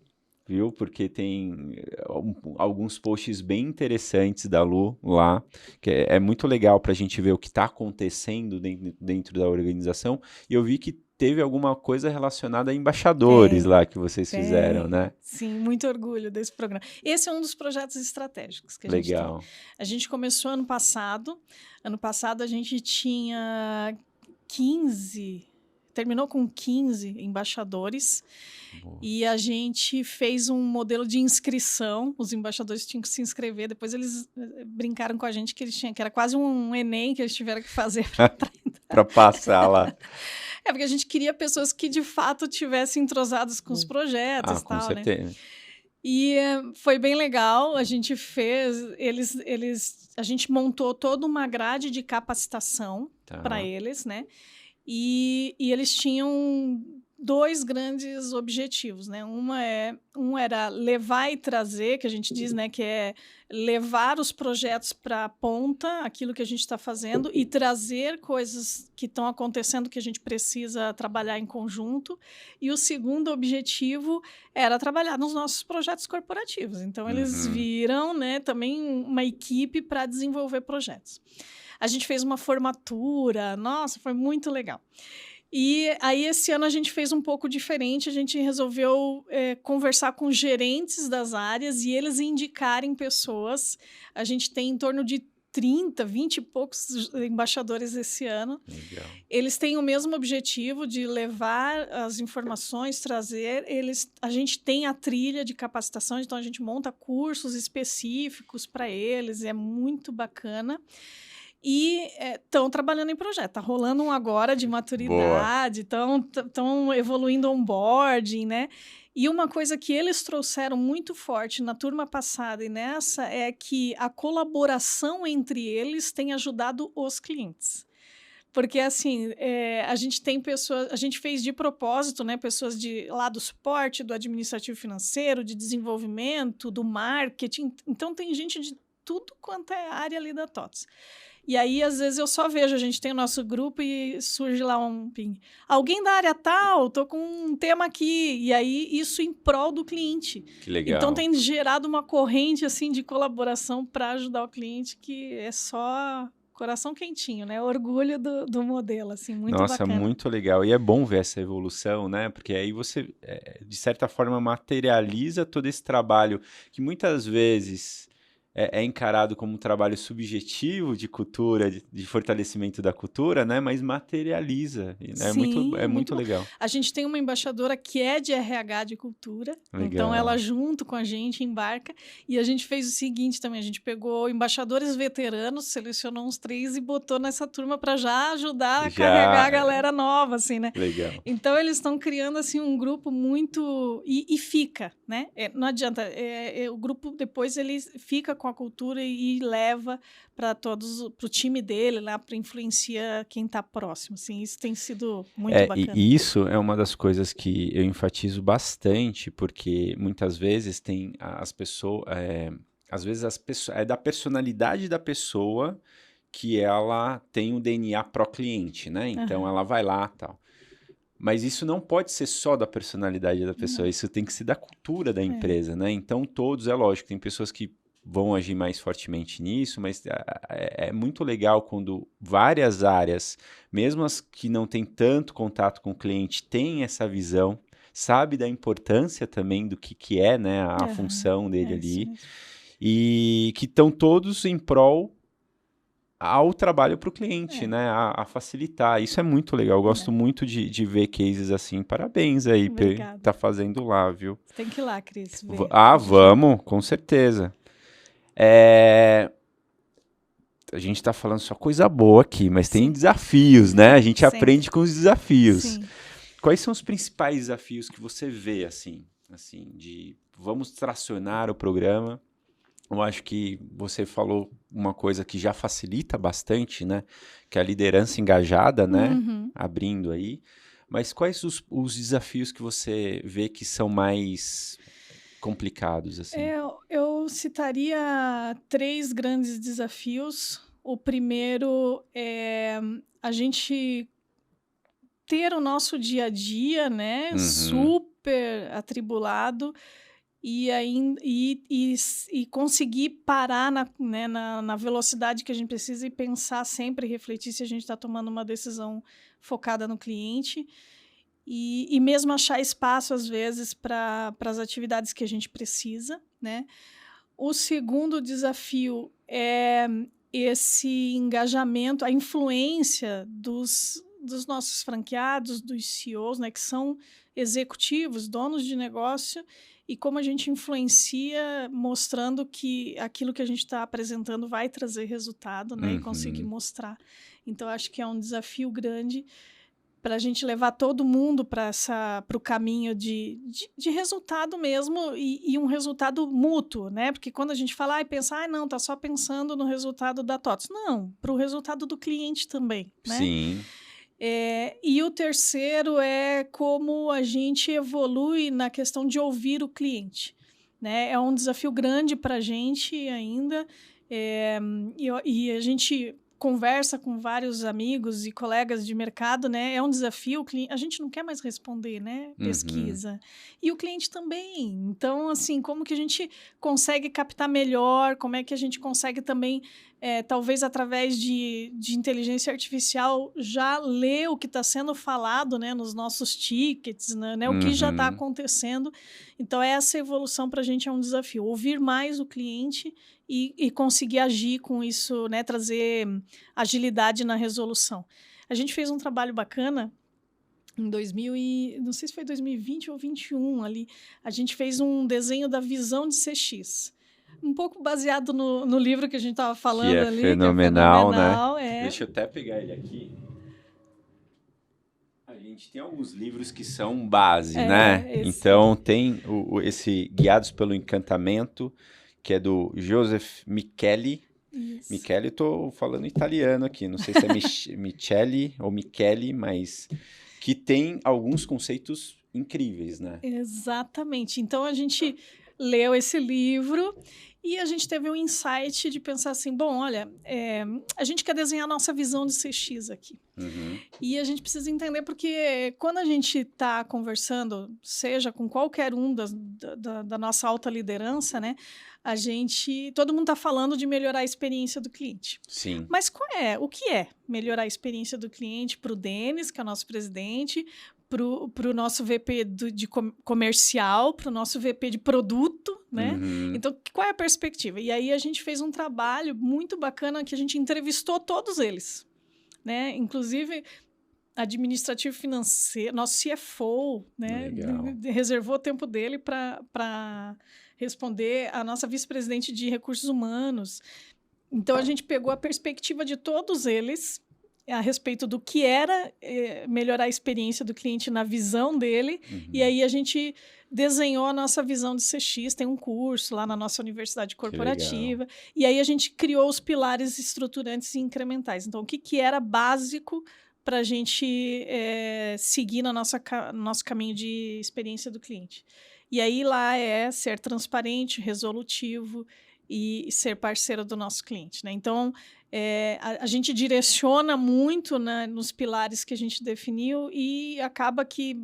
[SPEAKER 2] viu? Porque tem alguns posts bem interessantes da Lu lá, que é muito legal para a gente ver o que está acontecendo dentro da organização. E eu vi que teve alguma coisa relacionada a embaixadores lá que vocês fizeram, né?
[SPEAKER 1] Sim, muito orgulho desse programa. Esse é um dos projetos estratégicos que a gente tem. A gente começou ano passado. Ano passado a gente tinha 15... Terminou com 15 embaixadores. Boa. E a gente fez um modelo de inscrição. Os embaixadores tinham que se inscrever. Depois eles brincaram com a gente que era quase um Enem que eles tiveram que fazer
[SPEAKER 2] para passar lá.
[SPEAKER 1] Porque a gente queria pessoas que de fato tivessem entrosadas com os projetos e tal,
[SPEAKER 2] com certeza.
[SPEAKER 1] Né? E foi bem legal. A gente fez... a gente montou toda uma grade de capacitação para eles, né? E eles tinham 2 grandes objetivos, né? Um era levar e trazer, que a gente diz, né, que é levar os projetos para a ponta, aquilo que a gente está fazendo, e trazer coisas que estão acontecendo que a gente precisa trabalhar em conjunto. E o segundo objetivo era trabalhar nos nossos projetos corporativos. Então, eles viram, né, também uma equipe para desenvolver projetos. A gente fez uma formatura, nossa, foi muito legal. E aí, esse ano, a gente fez um pouco diferente. A gente resolveu conversar com gerentes das áreas e eles indicarem pessoas. A gente tem em torno de 30, 20 e poucos embaixadores esse ano.
[SPEAKER 2] Legal.
[SPEAKER 1] Eles têm o mesmo objetivo de levar as informações, trazer. A gente tem a trilha de capacitação, então a gente monta cursos específicos para eles. É muito bacana. E estão trabalhando em projeto. Está rolando um agora de maturidade, estão evoluindo onboarding, né? E uma coisa que eles trouxeram muito forte na turma passada e nessa é que a colaboração entre eles tem ajudado os clientes. Porque, assim, a gente tem pessoas... A gente fez de propósito, né? Pessoas lá do suporte, do administrativo financeiro, de desenvolvimento, do marketing. Então, tem gente de tudo quanto é área ali da TOTVS. E aí, às vezes, eu só vejo, a gente tem o nosso grupo e surge lá um ping. Alguém da área tal, tô com um tema aqui. E aí, isso em prol do cliente.
[SPEAKER 2] Que legal.
[SPEAKER 1] Então, tem gerado uma corrente, assim, de colaboração para ajudar o cliente, que é só coração quentinho, né? Orgulho do modelo, assim, muito bacana.
[SPEAKER 2] Nossa, muito legal. E é bom ver essa evolução, né? Porque aí você, de certa forma, materializa todo esse trabalho que muitas vezes... É encarado como um trabalho subjetivo de cultura, de fortalecimento da cultura, né? Mas materializa. Né?
[SPEAKER 1] Sim,
[SPEAKER 2] É muito legal.
[SPEAKER 1] A gente tem uma embaixadora que é de RH de cultura,
[SPEAKER 2] Legal.
[SPEAKER 1] Então ela junto com a gente embarca. E a gente fez o seguinte também, a gente pegou embaixadores veteranos, selecionou uns 3 e botou nessa turma para já ajudar a carregar a galera nova, assim, né?
[SPEAKER 2] Legal.
[SPEAKER 1] Então eles estão criando assim um grupo muito... E fica, né? Não adianta, o grupo depois ele fica com a cultura e leva para o time dele lá, para influenciar quem está próximo. Assim, isso tem sido muito bacana.
[SPEAKER 2] E isso é uma das coisas que eu enfatizo bastante, porque muitas vezes tem as pessoas, às vezes é da personalidade da pessoa que ela tem o DNA pró-cliente, né? Então ela vai lá, tal. Mas isso não pode ser só da personalidade da pessoa, isso tem que ser da cultura da empresa, né? Então todos, é lógico, tem pessoas que vão agir mais fortemente nisso, mas é muito legal quando várias áreas, mesmo as que não têm tanto contato com o cliente, têm essa visão, sabe da importância também do que é, né, a função dele ali, e que estão todos em prol ao trabalho para o cliente, né, a facilitar. Isso é muito legal, eu gosto muito de ver cases assim. Parabéns aí por tá fazendo lá, viu?
[SPEAKER 1] Tem que ir lá, Cris.
[SPEAKER 2] Vamos, com certeza. A gente está falando só coisa boa aqui, mas tem desafios, né? A gente aprende com os desafios.
[SPEAKER 1] Sim.
[SPEAKER 2] Quais são os principais desafios que você vê, assim, de vamos tracionar o programa? Eu acho que você falou uma coisa que já facilita bastante, né? Que é a liderança engajada, né? Abrindo aí. Mas quais os desafios que você vê que são mais complicados, assim?
[SPEAKER 1] Eu citaria 3 grandes desafios. O primeiro é a gente ter o nosso dia a dia, né, super atribulado e conseguir parar na velocidade que a gente precisa e pensar sempre, refletir se a gente está tomando uma decisão focada no cliente. E mesmo achar espaço, às vezes, para as atividades que a gente precisa, né? O segundo desafio é esse engajamento, a influência dos nossos franqueados, dos CEOs, né, que são executivos, donos de negócio, e como a gente influencia mostrando que aquilo que a gente está apresentando vai trazer resultado, né, e conseguir mostrar. Então, acho que é um desafio grande para a gente levar todo mundo para o caminho de resultado mesmo e um resultado mútuo, né? Porque quando a gente fala e pensa, não, tá só pensando no resultado da TOTVS. Não, para o resultado do cliente também, né?
[SPEAKER 2] Sim.
[SPEAKER 1] E o terceiro é como a gente evolui na questão de ouvir o cliente, né? É um desafio grande para a gente ainda, e a gente conversa com vários amigos e colegas de mercado, né? É um desafio, a gente não quer mais responder, né? Pesquisa. E o cliente também. Então, assim, como que a gente consegue captar melhor? Como é que a gente consegue também, talvez através de inteligência artificial, já ler o que está sendo falado, né? Nos nossos tickets, né? O que já está acontecendo. Então, essa evolução para a gente é um desafio. Ouvir mais o cliente e conseguir agir com isso, né? Trazer agilidade na resolução. A gente fez um trabalho bacana em não sei se foi 2020 ou 2021 ali. A gente fez um desenho da visão de CX. Um pouco baseado no livro que a gente estava falando
[SPEAKER 2] que é
[SPEAKER 1] ali.
[SPEAKER 2] Fenomenal,
[SPEAKER 1] que é fenomenal, né?
[SPEAKER 2] Deixa eu até pegar ele aqui. A gente tem alguns livros que são base, né? Então tem esse Guiados pelo Encantamento, que é do Joseph Micheli.
[SPEAKER 1] Isso.
[SPEAKER 2] Micheli, eu tô falando italiano aqui, não sei se é Micheli ou Micheli, mas que tem alguns conceitos incríveis, né?
[SPEAKER 1] Exatamente. Então a gente leu esse livro e a gente teve um insight de pensar assim, bom, olha, a gente quer desenhar a nossa visão de CX aqui. E a gente precisa entender porque quando a gente está conversando, seja com qualquer um da nossa alta liderança, né? Todo mundo está falando de melhorar a experiência do cliente.
[SPEAKER 2] Sim.
[SPEAKER 1] Mas o que é melhorar a experiência do cliente para o Denis, que é o nosso presidente, para o nosso VP de comercial, para o nosso VP de produto, né? Então, qual é a perspectiva? E aí a gente fez um trabalho muito bacana que a gente entrevistou todos eles, né? Inclusive administrativo financeiro, nosso CFO, né? Reservou o tempo dele para responder a nossa vice-presidente de recursos humanos. Então, a gente pegou a perspectiva de todos eles a respeito do que era melhorar a experiência do cliente na visão dele, e aí a gente desenhou a nossa visão de CX, tem um curso lá na nossa universidade corporativa, e aí a gente criou os pilares estruturantes e incrementais. Então, o que era básico para a gente seguir no nosso caminho de experiência do cliente. E aí lá é ser transparente, resolutivo e ser parceiro do nosso cliente, né? Então, a gente direciona muito, né, nos pilares que a gente definiu e acaba que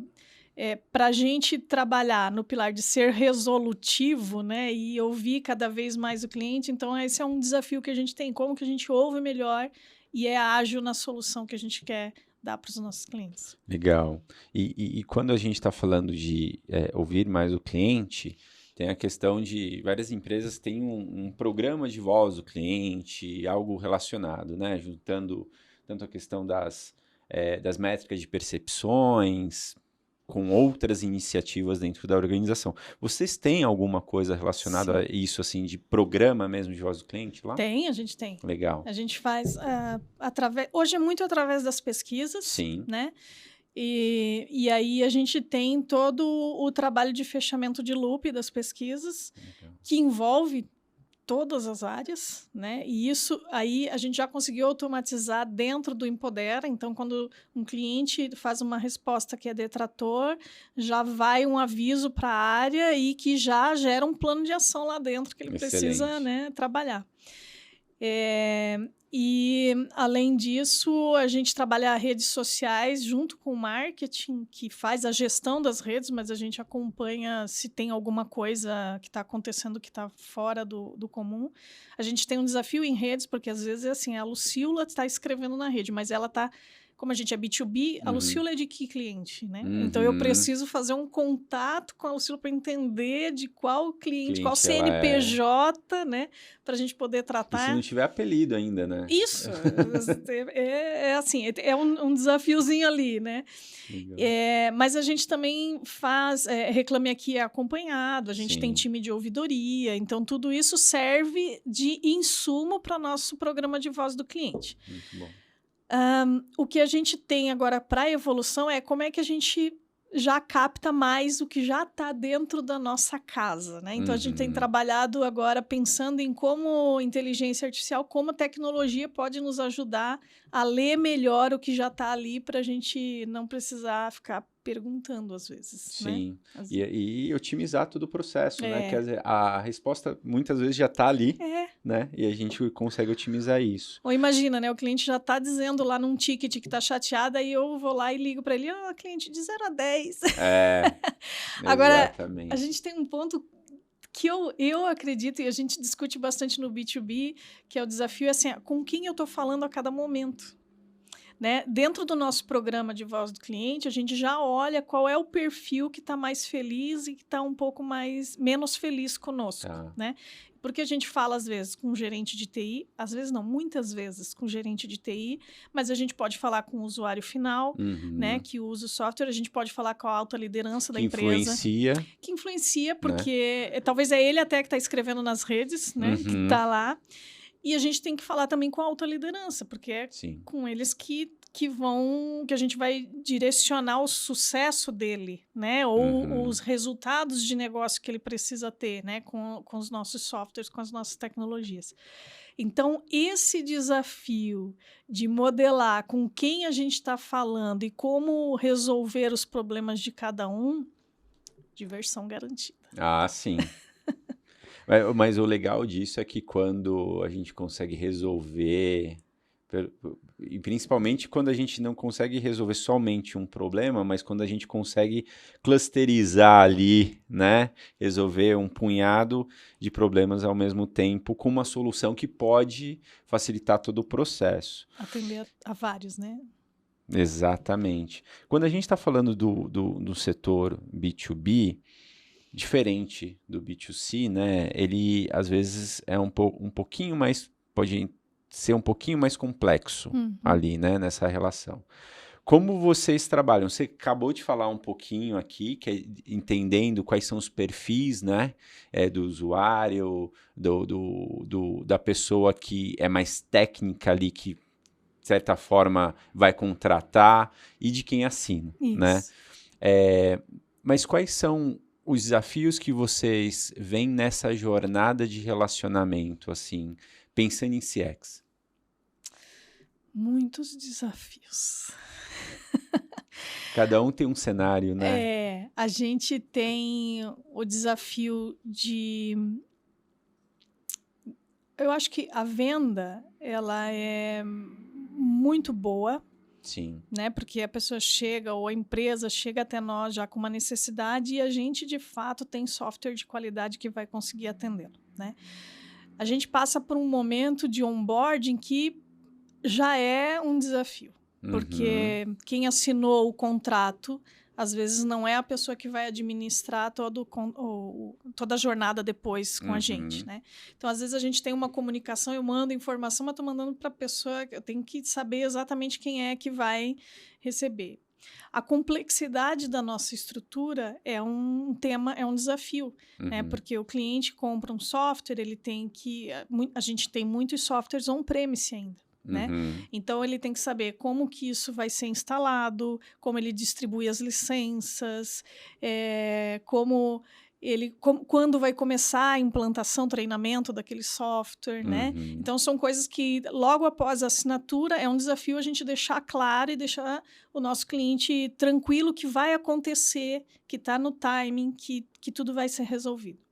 [SPEAKER 1] para a gente trabalhar no pilar de ser resolutivo, né, e ouvir cada vez mais o cliente, então esse é um desafio que a gente tem, como que a gente ouve melhor e é ágil na solução que a gente quer dar para os nossos clientes.
[SPEAKER 2] Legal. E quando a gente está falando de ouvir mais o cliente, tem a questão de várias empresas têm um programa de voz do cliente, algo relacionado, né? Juntando tanto a questão das métricas de percepções com outras iniciativas dentro da organização. Vocês têm alguma coisa relacionada a isso, assim, de programa mesmo de voz do cliente lá?
[SPEAKER 1] Tem, a gente tem.
[SPEAKER 2] Legal.
[SPEAKER 1] A gente faz hoje é muito através das pesquisas,
[SPEAKER 2] Sim.
[SPEAKER 1] né? E aí a gente tem todo o trabalho de fechamento de loop das pesquisas, que envolve todas as áreas, né? E isso aí a gente já conseguiu automatizar dentro do Empodera. Então, quando um cliente faz uma resposta que é detrator, já vai um aviso para a área e que já gera um plano de ação lá dentro que ele precisa, né, trabalhar. E, além disso, a gente trabalha redes sociais junto com o marketing, que faz a gestão das redes, mas a gente acompanha se tem alguma coisa que está acontecendo que está fora do comum. A gente tem um desafio em redes, porque às vezes é assim, a Lucila está escrevendo na rede, mas ela está... Como a gente é B2B, a Lucila é de que cliente, né? Então, eu preciso fazer um contato com a Lucila para entender de qual cliente qual CNPJ, né? Para a gente poder tratar.
[SPEAKER 2] E se não tiver apelido ainda, né?
[SPEAKER 1] Isso. Assim, é um desafiozinho ali, né? Mas a gente também faz... Reclame Aqui é acompanhado, a gente tem time de ouvidoria, então tudo isso serve de insumo para o nosso programa de voz do cliente.
[SPEAKER 2] Muito bom.
[SPEAKER 1] O que a gente tem agora para a evolução é como é que a gente já capta mais o que já está dentro da nossa casa, né? Então, a gente tem trabalhado agora pensando em como inteligência artificial, como a tecnologia pode nos ajudar a ler melhor o que já está ali para a gente não precisar ficar perguntando às vezes,
[SPEAKER 2] Sim,
[SPEAKER 1] né?
[SPEAKER 2] e otimizar todo o processo, né?
[SPEAKER 1] É.
[SPEAKER 2] Quer dizer, a resposta muitas vezes já está ali,
[SPEAKER 1] É.
[SPEAKER 2] né? E a gente consegue otimizar isso.
[SPEAKER 1] Ou imagina, né? O cliente já está dizendo lá num ticket que está chateado, aí eu vou lá e ligo para ele, cliente, de 0 a 10. Agora,
[SPEAKER 2] Exatamente.
[SPEAKER 1] a gente tem um ponto que eu acredito, e a gente discute bastante no B2B, que é o desafio, assim, com quem eu estou falando a cada momento. Né? Dentro do nosso programa de voz do cliente, a gente já olha qual é o perfil que está mais feliz e que está um pouco menos feliz conosco, né? Porque a gente fala, às vezes, com um gerente de TI, às vezes não, muitas vezes com gerente de TI, mas a gente pode falar com o usuário final, né, que usa o software, a gente pode falar com a alta liderança da empresa. Que influencia, porque talvez é ele até que está escrevendo nas redes, né, que está lá. E a gente tem que falar também com a alta liderança, porque é com eles que a gente vai direcionar o sucesso dele, né? Ou os resultados de negócio que ele precisa ter, né? Com os nossos softwares, com as nossas tecnologias. Então, esse desafio de modelar com quem a gente está falando e como resolver os problemas de cada um, diversão garantida.
[SPEAKER 2] Sim. Mas o legal disso é que quando a gente consegue resolver, e principalmente quando a gente não consegue resolver somente um problema, mas quando a gente consegue clusterizar ali, né? Resolver um punhado de problemas ao mesmo tempo com uma solução que pode facilitar todo o processo.
[SPEAKER 1] Atender a vários, né?
[SPEAKER 2] Exatamente. Quando a gente está falando do setor B2B, diferente do B2C, né? Ele às vezes é um pouquinho mais, pode ser um pouquinho mais complexo ali, né? Nessa relação. Como vocês trabalham? Você acabou de falar um pouquinho aqui, que é entendendo quais são os perfis, né? Do usuário, da pessoa que é mais técnica ali, que de certa forma vai contratar, e de quem assina, né? Mas quais são os desafios que vocês veem nessa jornada de relacionamento, assim, pensando em CX?
[SPEAKER 1] Muitos desafios.
[SPEAKER 2] Cada um tem um cenário, né?
[SPEAKER 1] A gente tem o desafio de... Eu acho que a venda, ela é muito boa.
[SPEAKER 2] Sim.
[SPEAKER 1] Né? Porque a pessoa chega, ou a empresa chega até nós já com uma necessidade e a gente, de fato, tem software de qualidade que vai conseguir atendê-lo, né? A gente passa por um momento de onboarding que já é um desafio, porque quem assinou o contrato, às vezes não é a pessoa que vai administrar toda a jornada depois com a gente, né? Então, às vezes a gente tem uma comunicação, eu mando informação, mas estou mandando para a pessoa, eu tenho que saber exatamente quem é que vai receber. A complexidade da nossa estrutura é um tema, é um desafio, né? Porque o cliente compra um software, ele tem que... A gente tem muitos softwares on-premise ainda. Né? Então, ele tem que saber como que isso vai ser instalado, como ele distribui as licenças, quando vai começar a implantação, treinamento daquele software, né? Então, são coisas que, logo após a assinatura, é um desafio a gente deixar claro e deixar o nosso cliente tranquilo que vai acontecer, que está no timing, que tudo vai ser resolvido.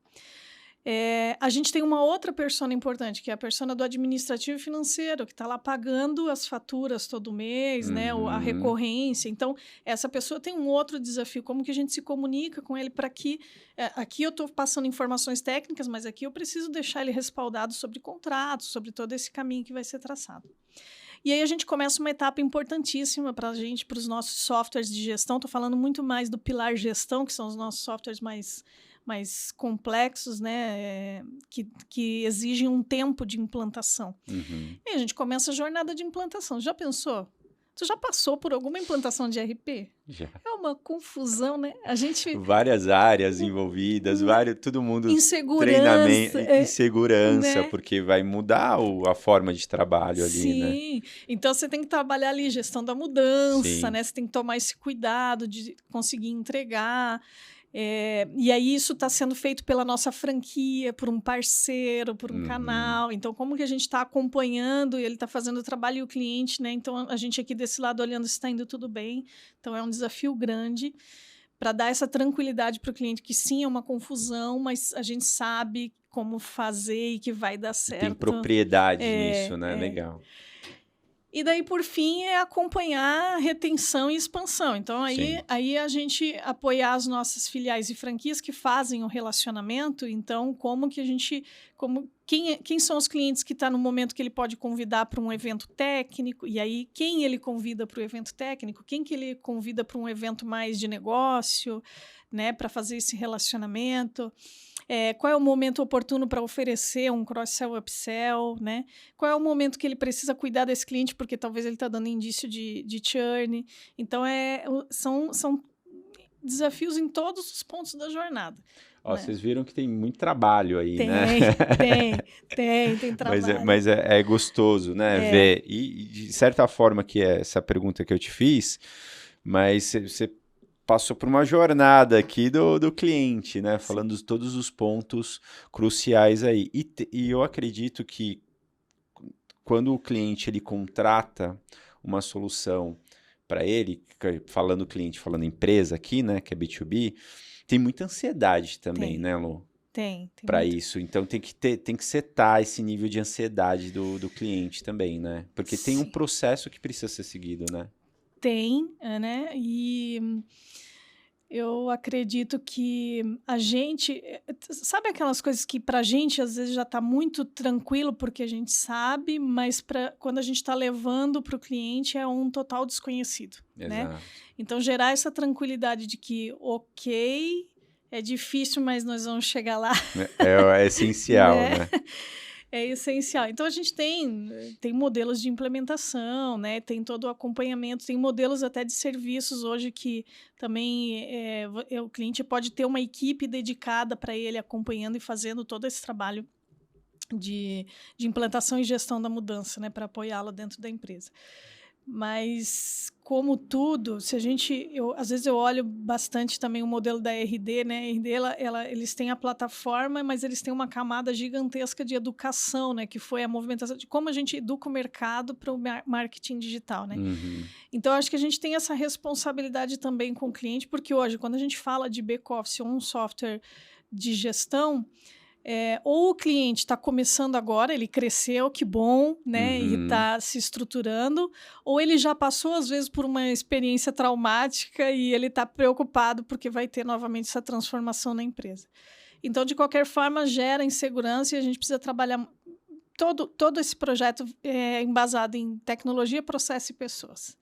[SPEAKER 1] A gente tem uma outra persona importante, que é a persona do administrativo financeiro, que está lá pagando as faturas todo mês, né, a recorrência. Então, essa pessoa tem um outro desafio, como que a gente se comunica com ele para que... aqui eu estou passando informações técnicas, mas aqui eu preciso deixar ele respaldado sobre contratos, sobre todo esse caminho que vai ser traçado. E aí a gente começa uma etapa importantíssima para a gente, para os nossos softwares de gestão. Estou falando muito mais do pilar gestão, que são os nossos softwares mais complexos, né, que exigem um tempo de implantação. E a gente começa a jornada de implantação. Já pensou? Tu já passou por alguma implantação de ERP?
[SPEAKER 2] Já.
[SPEAKER 1] É uma confusão, né? A gente...
[SPEAKER 2] Várias áreas envolvidas, todo mundo treinamento,
[SPEAKER 1] Insegurança,
[SPEAKER 2] insegurança,
[SPEAKER 1] né?
[SPEAKER 2] porque vai mudar a forma de trabalho ali, né?
[SPEAKER 1] Sim, então você tem que trabalhar ali gestão da mudança,
[SPEAKER 2] Sim.
[SPEAKER 1] né? Você tem que tomar esse cuidado de conseguir entregar. E aí isso está sendo feito pela nossa franquia, por um parceiro, por um canal. Então, como que a gente está acompanhando e ele está fazendo o trabalho e o cliente, né? Então, a gente aqui desse lado olhando se está indo tudo bem. Então, é um desafio grande para dar essa tranquilidade para o cliente, que sim, é uma confusão, mas a gente sabe como fazer e que vai dar certo.
[SPEAKER 2] Tem propriedade nisso, né? Legal.
[SPEAKER 1] E daí, por fim, é acompanhar retenção e expansão. Então, aí a gente apoiar as nossas filiais e franquias que fazem o relacionamento. Então, como que a gente... Quem são os clientes que estão no momento que ele pode convidar para um evento técnico? E aí, quem ele convida para o evento técnico? Quem que ele convida para um evento mais de negócio, né? Para fazer esse relacionamento? Qual é o momento oportuno para oferecer um cross-sell, upsell, né? Qual é o momento que ele precisa cuidar desse cliente, porque talvez ele está dando indício de churn. Então, são desafios em todos os pontos da jornada.
[SPEAKER 2] Ó,
[SPEAKER 1] né?
[SPEAKER 2] Vocês viram que tem muito trabalho aí, né?
[SPEAKER 1] Tem trabalho.
[SPEAKER 2] Mas é gostoso, né? Ver. E de certa forma que é essa pergunta que eu te fiz, mas você passou por uma jornada aqui do cliente, né? Falando de todos os pontos cruciais aí. E eu acredito que quando o cliente ele contrata uma solução para ele, falando cliente, falando empresa aqui, né? Que é B2B, tem muita ansiedade também, né, Lu?
[SPEAKER 1] Tem
[SPEAKER 2] para
[SPEAKER 1] muito.
[SPEAKER 2] isso. Então tem que setar esse nível de ansiedade do cliente também, né? Porque tem um processo que precisa ser seguido, né?
[SPEAKER 1] Tem, né? E eu acredito que a gente... Sabe aquelas coisas que pra gente às vezes já tá muito tranquilo porque a gente sabe, mas quando a gente tá levando pro cliente é um total desconhecido, né? Então gerar essa tranquilidade de que, ok, é difícil, mas nós vamos chegar lá.
[SPEAKER 2] É essencial, né?
[SPEAKER 1] É essencial. Então, a gente tem modelos de implementação, né? Tem todo o acompanhamento, tem modelos até de serviços hoje que também o cliente pode ter uma equipe dedicada para ele, acompanhando e fazendo todo esse trabalho de implantação e gestão da mudança, né? Para apoiá-lo dentro da empresa. Mas, como tudo, às vezes eu olho bastante também o modelo da RD, né? A RD, eles têm a plataforma, mas eles têm uma camada gigantesca de educação, né? Que foi a movimentação de como a gente educa o mercado para o marketing digital, né? Então, acho que a gente tem essa responsabilidade também com o cliente, porque hoje, quando a gente fala de back-office ou um software de gestão, ou o cliente está começando agora, ele cresceu, que bom, né? E está se estruturando, ou ele já passou, às vezes, por uma experiência traumática e ele está preocupado porque vai ter novamente essa transformação na empresa. Então, de qualquer forma, gera insegurança e a gente precisa trabalhar... Todo esse projeto é embasado em tecnologia, processo e pessoas.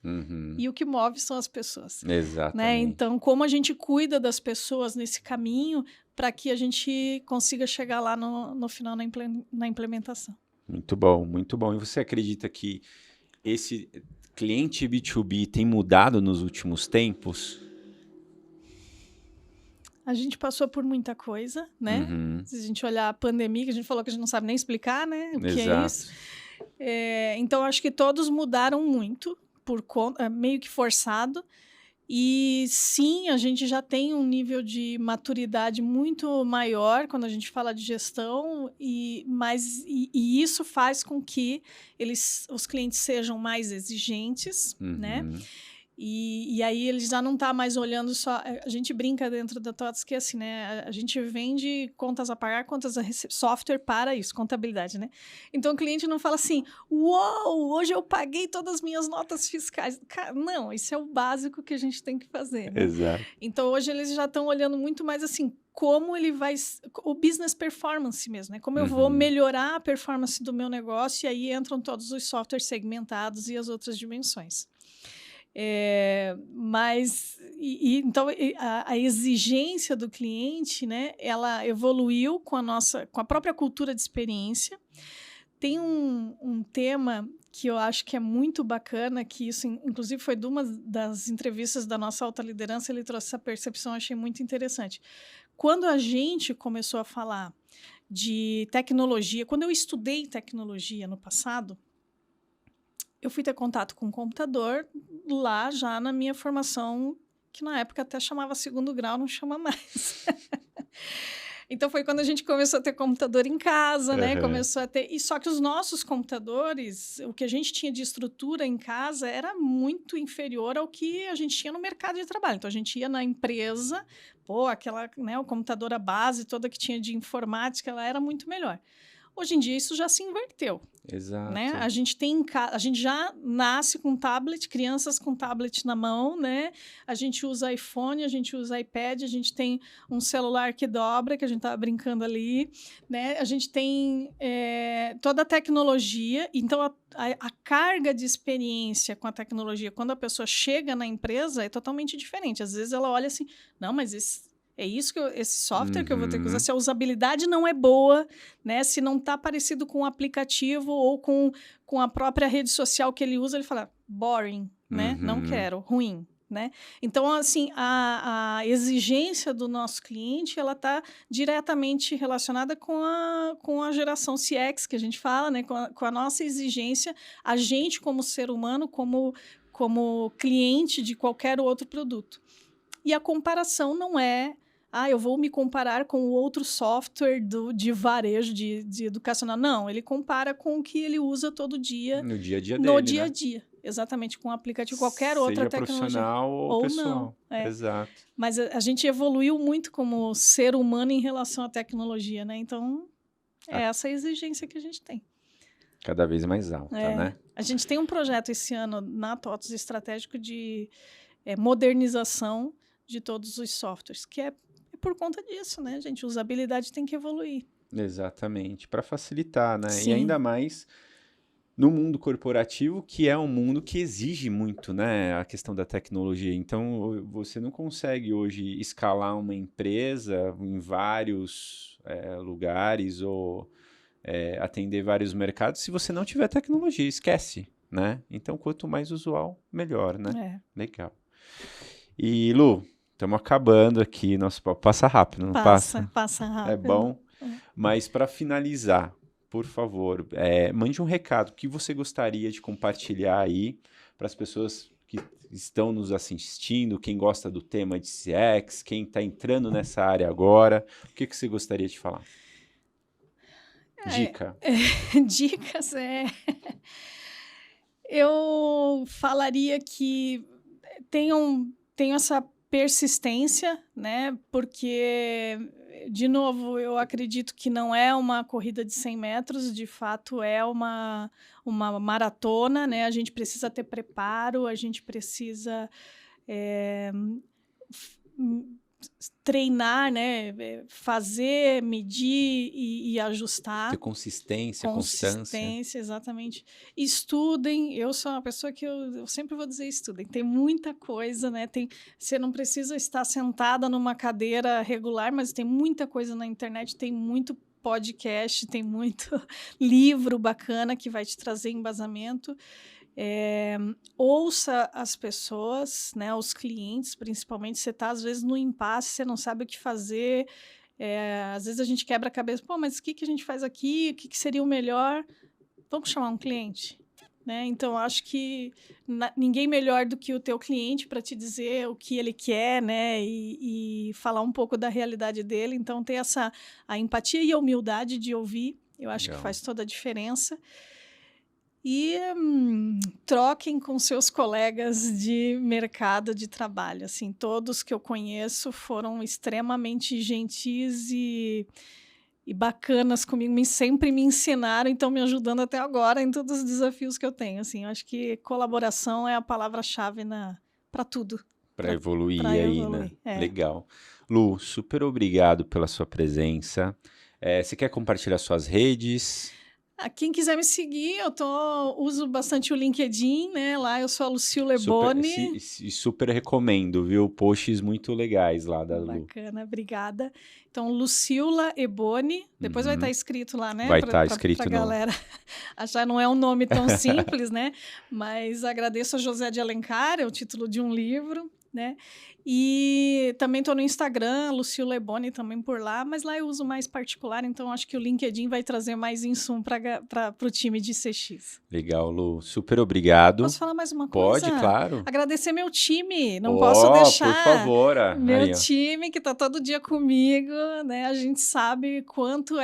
[SPEAKER 1] E o que move são as pessoas.
[SPEAKER 2] Exatamente.
[SPEAKER 1] Né? Então, como a gente cuida das pessoas nesse caminho para que a gente consiga chegar lá no final na implementação.
[SPEAKER 2] Muito bom, muito bom. E você acredita que esse cliente B2B tem mudado nos últimos tempos?
[SPEAKER 1] A gente passou por muita coisa, né? Se a gente olhar a pandemia, que a gente falou que a gente não sabe nem explicar, né? O que é isso. Então, acho que todos mudaram muito, por conta, meio que forçado. E sim, a gente já tem um nível de maturidade muito maior quando a gente fala de gestão, e isso faz com que os clientes sejam mais exigentes, né? E aí eles já não estão mais olhando só... A gente brinca dentro da TOTS que assim, né? A gente vende contas a pagar, contas a receber, software para isso, contabilidade, né? Então o cliente não fala assim, uou, hoje eu paguei todas as minhas notas fiscais. Não, isso é o básico que a gente tem que fazer, né?
[SPEAKER 2] Exato.
[SPEAKER 1] Então hoje eles já estão olhando muito mais assim, como ele vai... O business performance mesmo, né? Como eu vou melhorar a performance do meu negócio, e aí entram todos os softwares segmentados e as outras dimensões. Então a exigência do cliente, né, ela evoluiu com a própria cultura de experiência. Tem um tema que eu acho que é muito bacana, que isso, inclusive, foi de uma das entrevistas da nossa alta liderança, ele trouxe essa percepção, eu achei muito interessante. Quando a gente começou a falar de tecnologia, quando eu estudei tecnologia no passado, eu fui ter contato com o computador lá já na minha formação, que na época até chamava segundo grau, não chama mais. Então foi quando a gente começou a ter computador em casa, né? Começou a ter. E só que os nossos computadores, o que a gente tinha de estrutura em casa era muito inferior ao que a gente tinha no mercado de trabalho. Então a gente ia na empresa, aquela, né, o computador, a base toda que tinha de informática, ela era muito melhor. Hoje em dia isso já se inverteu.
[SPEAKER 2] Exato.
[SPEAKER 1] Né? A gente já nasce com tablet, crianças com tablet na mão, né? A gente usa iPhone, a gente usa iPad, a gente tem um celular que dobra, que a gente estava brincando ali, né? A gente tem toda a tecnologia, então a carga de experiência com a tecnologia, quando a pessoa chega na empresa, é totalmente diferente. Às vezes ela olha assim, não, mas esse software que eu vou ter que usar, se a usabilidade não é boa, né? Se não está parecido com o aplicativo ou com a própria rede social que ele usa, ele fala, boring, né? Não quero, ruim, né? Então, assim, a exigência do nosso cliente, ela está diretamente relacionada com a geração CX, que a gente fala, né? Com a nossa exigência, a gente como ser humano, como cliente de qualquer outro produto. E a comparação não é eu vou me comparar com o outro software de varejo, de educacional. Não, ele compara com o que ele usa todo dia.
[SPEAKER 2] No dia a dia
[SPEAKER 1] dele,
[SPEAKER 2] No
[SPEAKER 1] dia a dia, exatamente, com um aplicativo, qualquer outra tecnologia.
[SPEAKER 2] Seja profissional ou pessoal.
[SPEAKER 1] Não.
[SPEAKER 2] Exato.
[SPEAKER 1] Mas a gente evoluiu muito como ser humano em relação à tecnologia, né? Então, é essa a exigência que a gente tem.
[SPEAKER 2] Cada vez mais alta, né?
[SPEAKER 1] A gente tem um projeto esse ano na TOTVS estratégico de modernização de todos os softwares, que é por conta disso, né, gente? Usabilidade tem que evoluir.
[SPEAKER 2] Exatamente, para facilitar, né?
[SPEAKER 1] Sim.
[SPEAKER 2] E ainda mais no mundo corporativo, que é um mundo que exige muito, né, a questão da tecnologia. Então, você não consegue hoje escalar uma empresa em vários lugares ou atender vários mercados se você não tiver tecnologia, esquece, né? Então, quanto mais usual, melhor, né? Legal. E, Lu, estamos acabando aqui, nosso papo passa rápido, não passa?
[SPEAKER 1] Passa rápido.
[SPEAKER 2] É bom, mas para finalizar, por favor, mande um recado que você gostaria de compartilhar aí para as pessoas que estão nos assistindo, quem gosta do tema de CX, quem está entrando nessa área agora, o que você gostaria de falar? Dica.
[SPEAKER 1] Dicas, eu falaria que tenham essa persistência, né? Porque, de novo, eu acredito que não é uma corrida de 100 metros, de fato é uma maratona, né? A gente precisa ter preparo, a gente precisa treinar, né? Fazer, medir e ajustar.
[SPEAKER 2] Ter consistência, constância.
[SPEAKER 1] Exatamente. Estudem. Eu sou uma pessoa que eu sempre vou dizer estudem. Tem muita coisa, né? Você não precisa estar sentada numa cadeira regular, mas tem muita coisa na internet, tem muito podcast, tem muito livro bacana que vai te trazer embasamento. Ouça as pessoas, né, os clientes, principalmente. Você está, às vezes, no impasse, você não sabe o que fazer. Às vezes a gente quebra a cabeça, mas o que a gente faz aqui? O que seria o melhor? Vamos chamar um cliente, né? Então, acho que ninguém melhor do que o teu cliente para te dizer o que ele quer, né? E falar um pouco da realidade dele. Então, ter a empatia e a humildade de ouvir, eu acho que faz toda a diferença. E troquem com seus colegas de mercado de trabalho. Assim, todos que eu conheço foram extremamente gentis e bacanas comigo, sempre me ensinaram, então me ajudando até agora em todos os desafios que eu tenho. Assim, eu acho que colaboração é a palavra-chave para tudo.
[SPEAKER 2] Para evoluir aí, né? Legal. Lu, super obrigado pela sua presença. Você quer compartilhar suas redes?
[SPEAKER 1] Quem quiser me seguir, uso bastante o LinkedIn, né? Lá eu sou a Lucila
[SPEAKER 2] Super,
[SPEAKER 1] Eboni.
[SPEAKER 2] super recomendo, viu? Posts muito legais lá da Lu.
[SPEAKER 1] Bacana, obrigada. Então, Lucila Eboni, depois vai estar escrito lá, né?
[SPEAKER 2] Vai estar
[SPEAKER 1] Para
[SPEAKER 2] escrito
[SPEAKER 1] a galera achar, não é um nome tão simples, né? Mas agradeço a José de Alencar, é o título de um livro, né? E também estou no Instagram, Lucila Eboni também por lá, mas lá eu uso mais particular, então acho que o LinkedIn vai trazer mais insumo para o time de CX.
[SPEAKER 2] Legal, Lu. Super obrigado.
[SPEAKER 1] Posso falar mais uma coisa?
[SPEAKER 2] Pode, claro.
[SPEAKER 1] Agradecer meu time. Não posso deixar.
[SPEAKER 2] Por favor.
[SPEAKER 1] Meu time que está todo dia comigo, né? A gente sabe quanto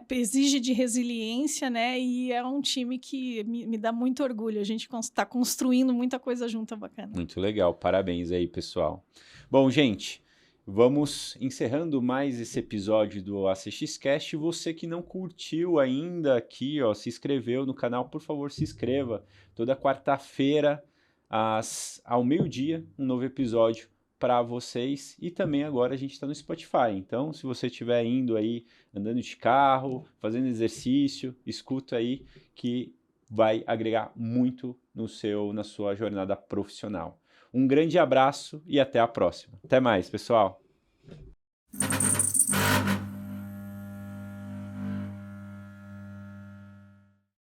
[SPEAKER 1] exige de resiliência, né? E é um time que me dá muito orgulho. A gente está construindo muita coisa junta bacana.
[SPEAKER 2] Muito legal. Parabéns aí, pessoal. Bom, gente, vamos encerrando mais esse episódio do ACXcast. Você que não curtiu ainda aqui, ó, se inscreveu no canal, por favor, se inscreva. Toda quarta-feira, ao meio-dia, um novo episódio para vocês. E também agora a gente está no Spotify. Então, se você estiver indo aí, andando de carro, fazendo exercício, escuta aí que vai agregar muito na sua jornada profissional. Um grande abraço e até a próxima. Até mais, pessoal!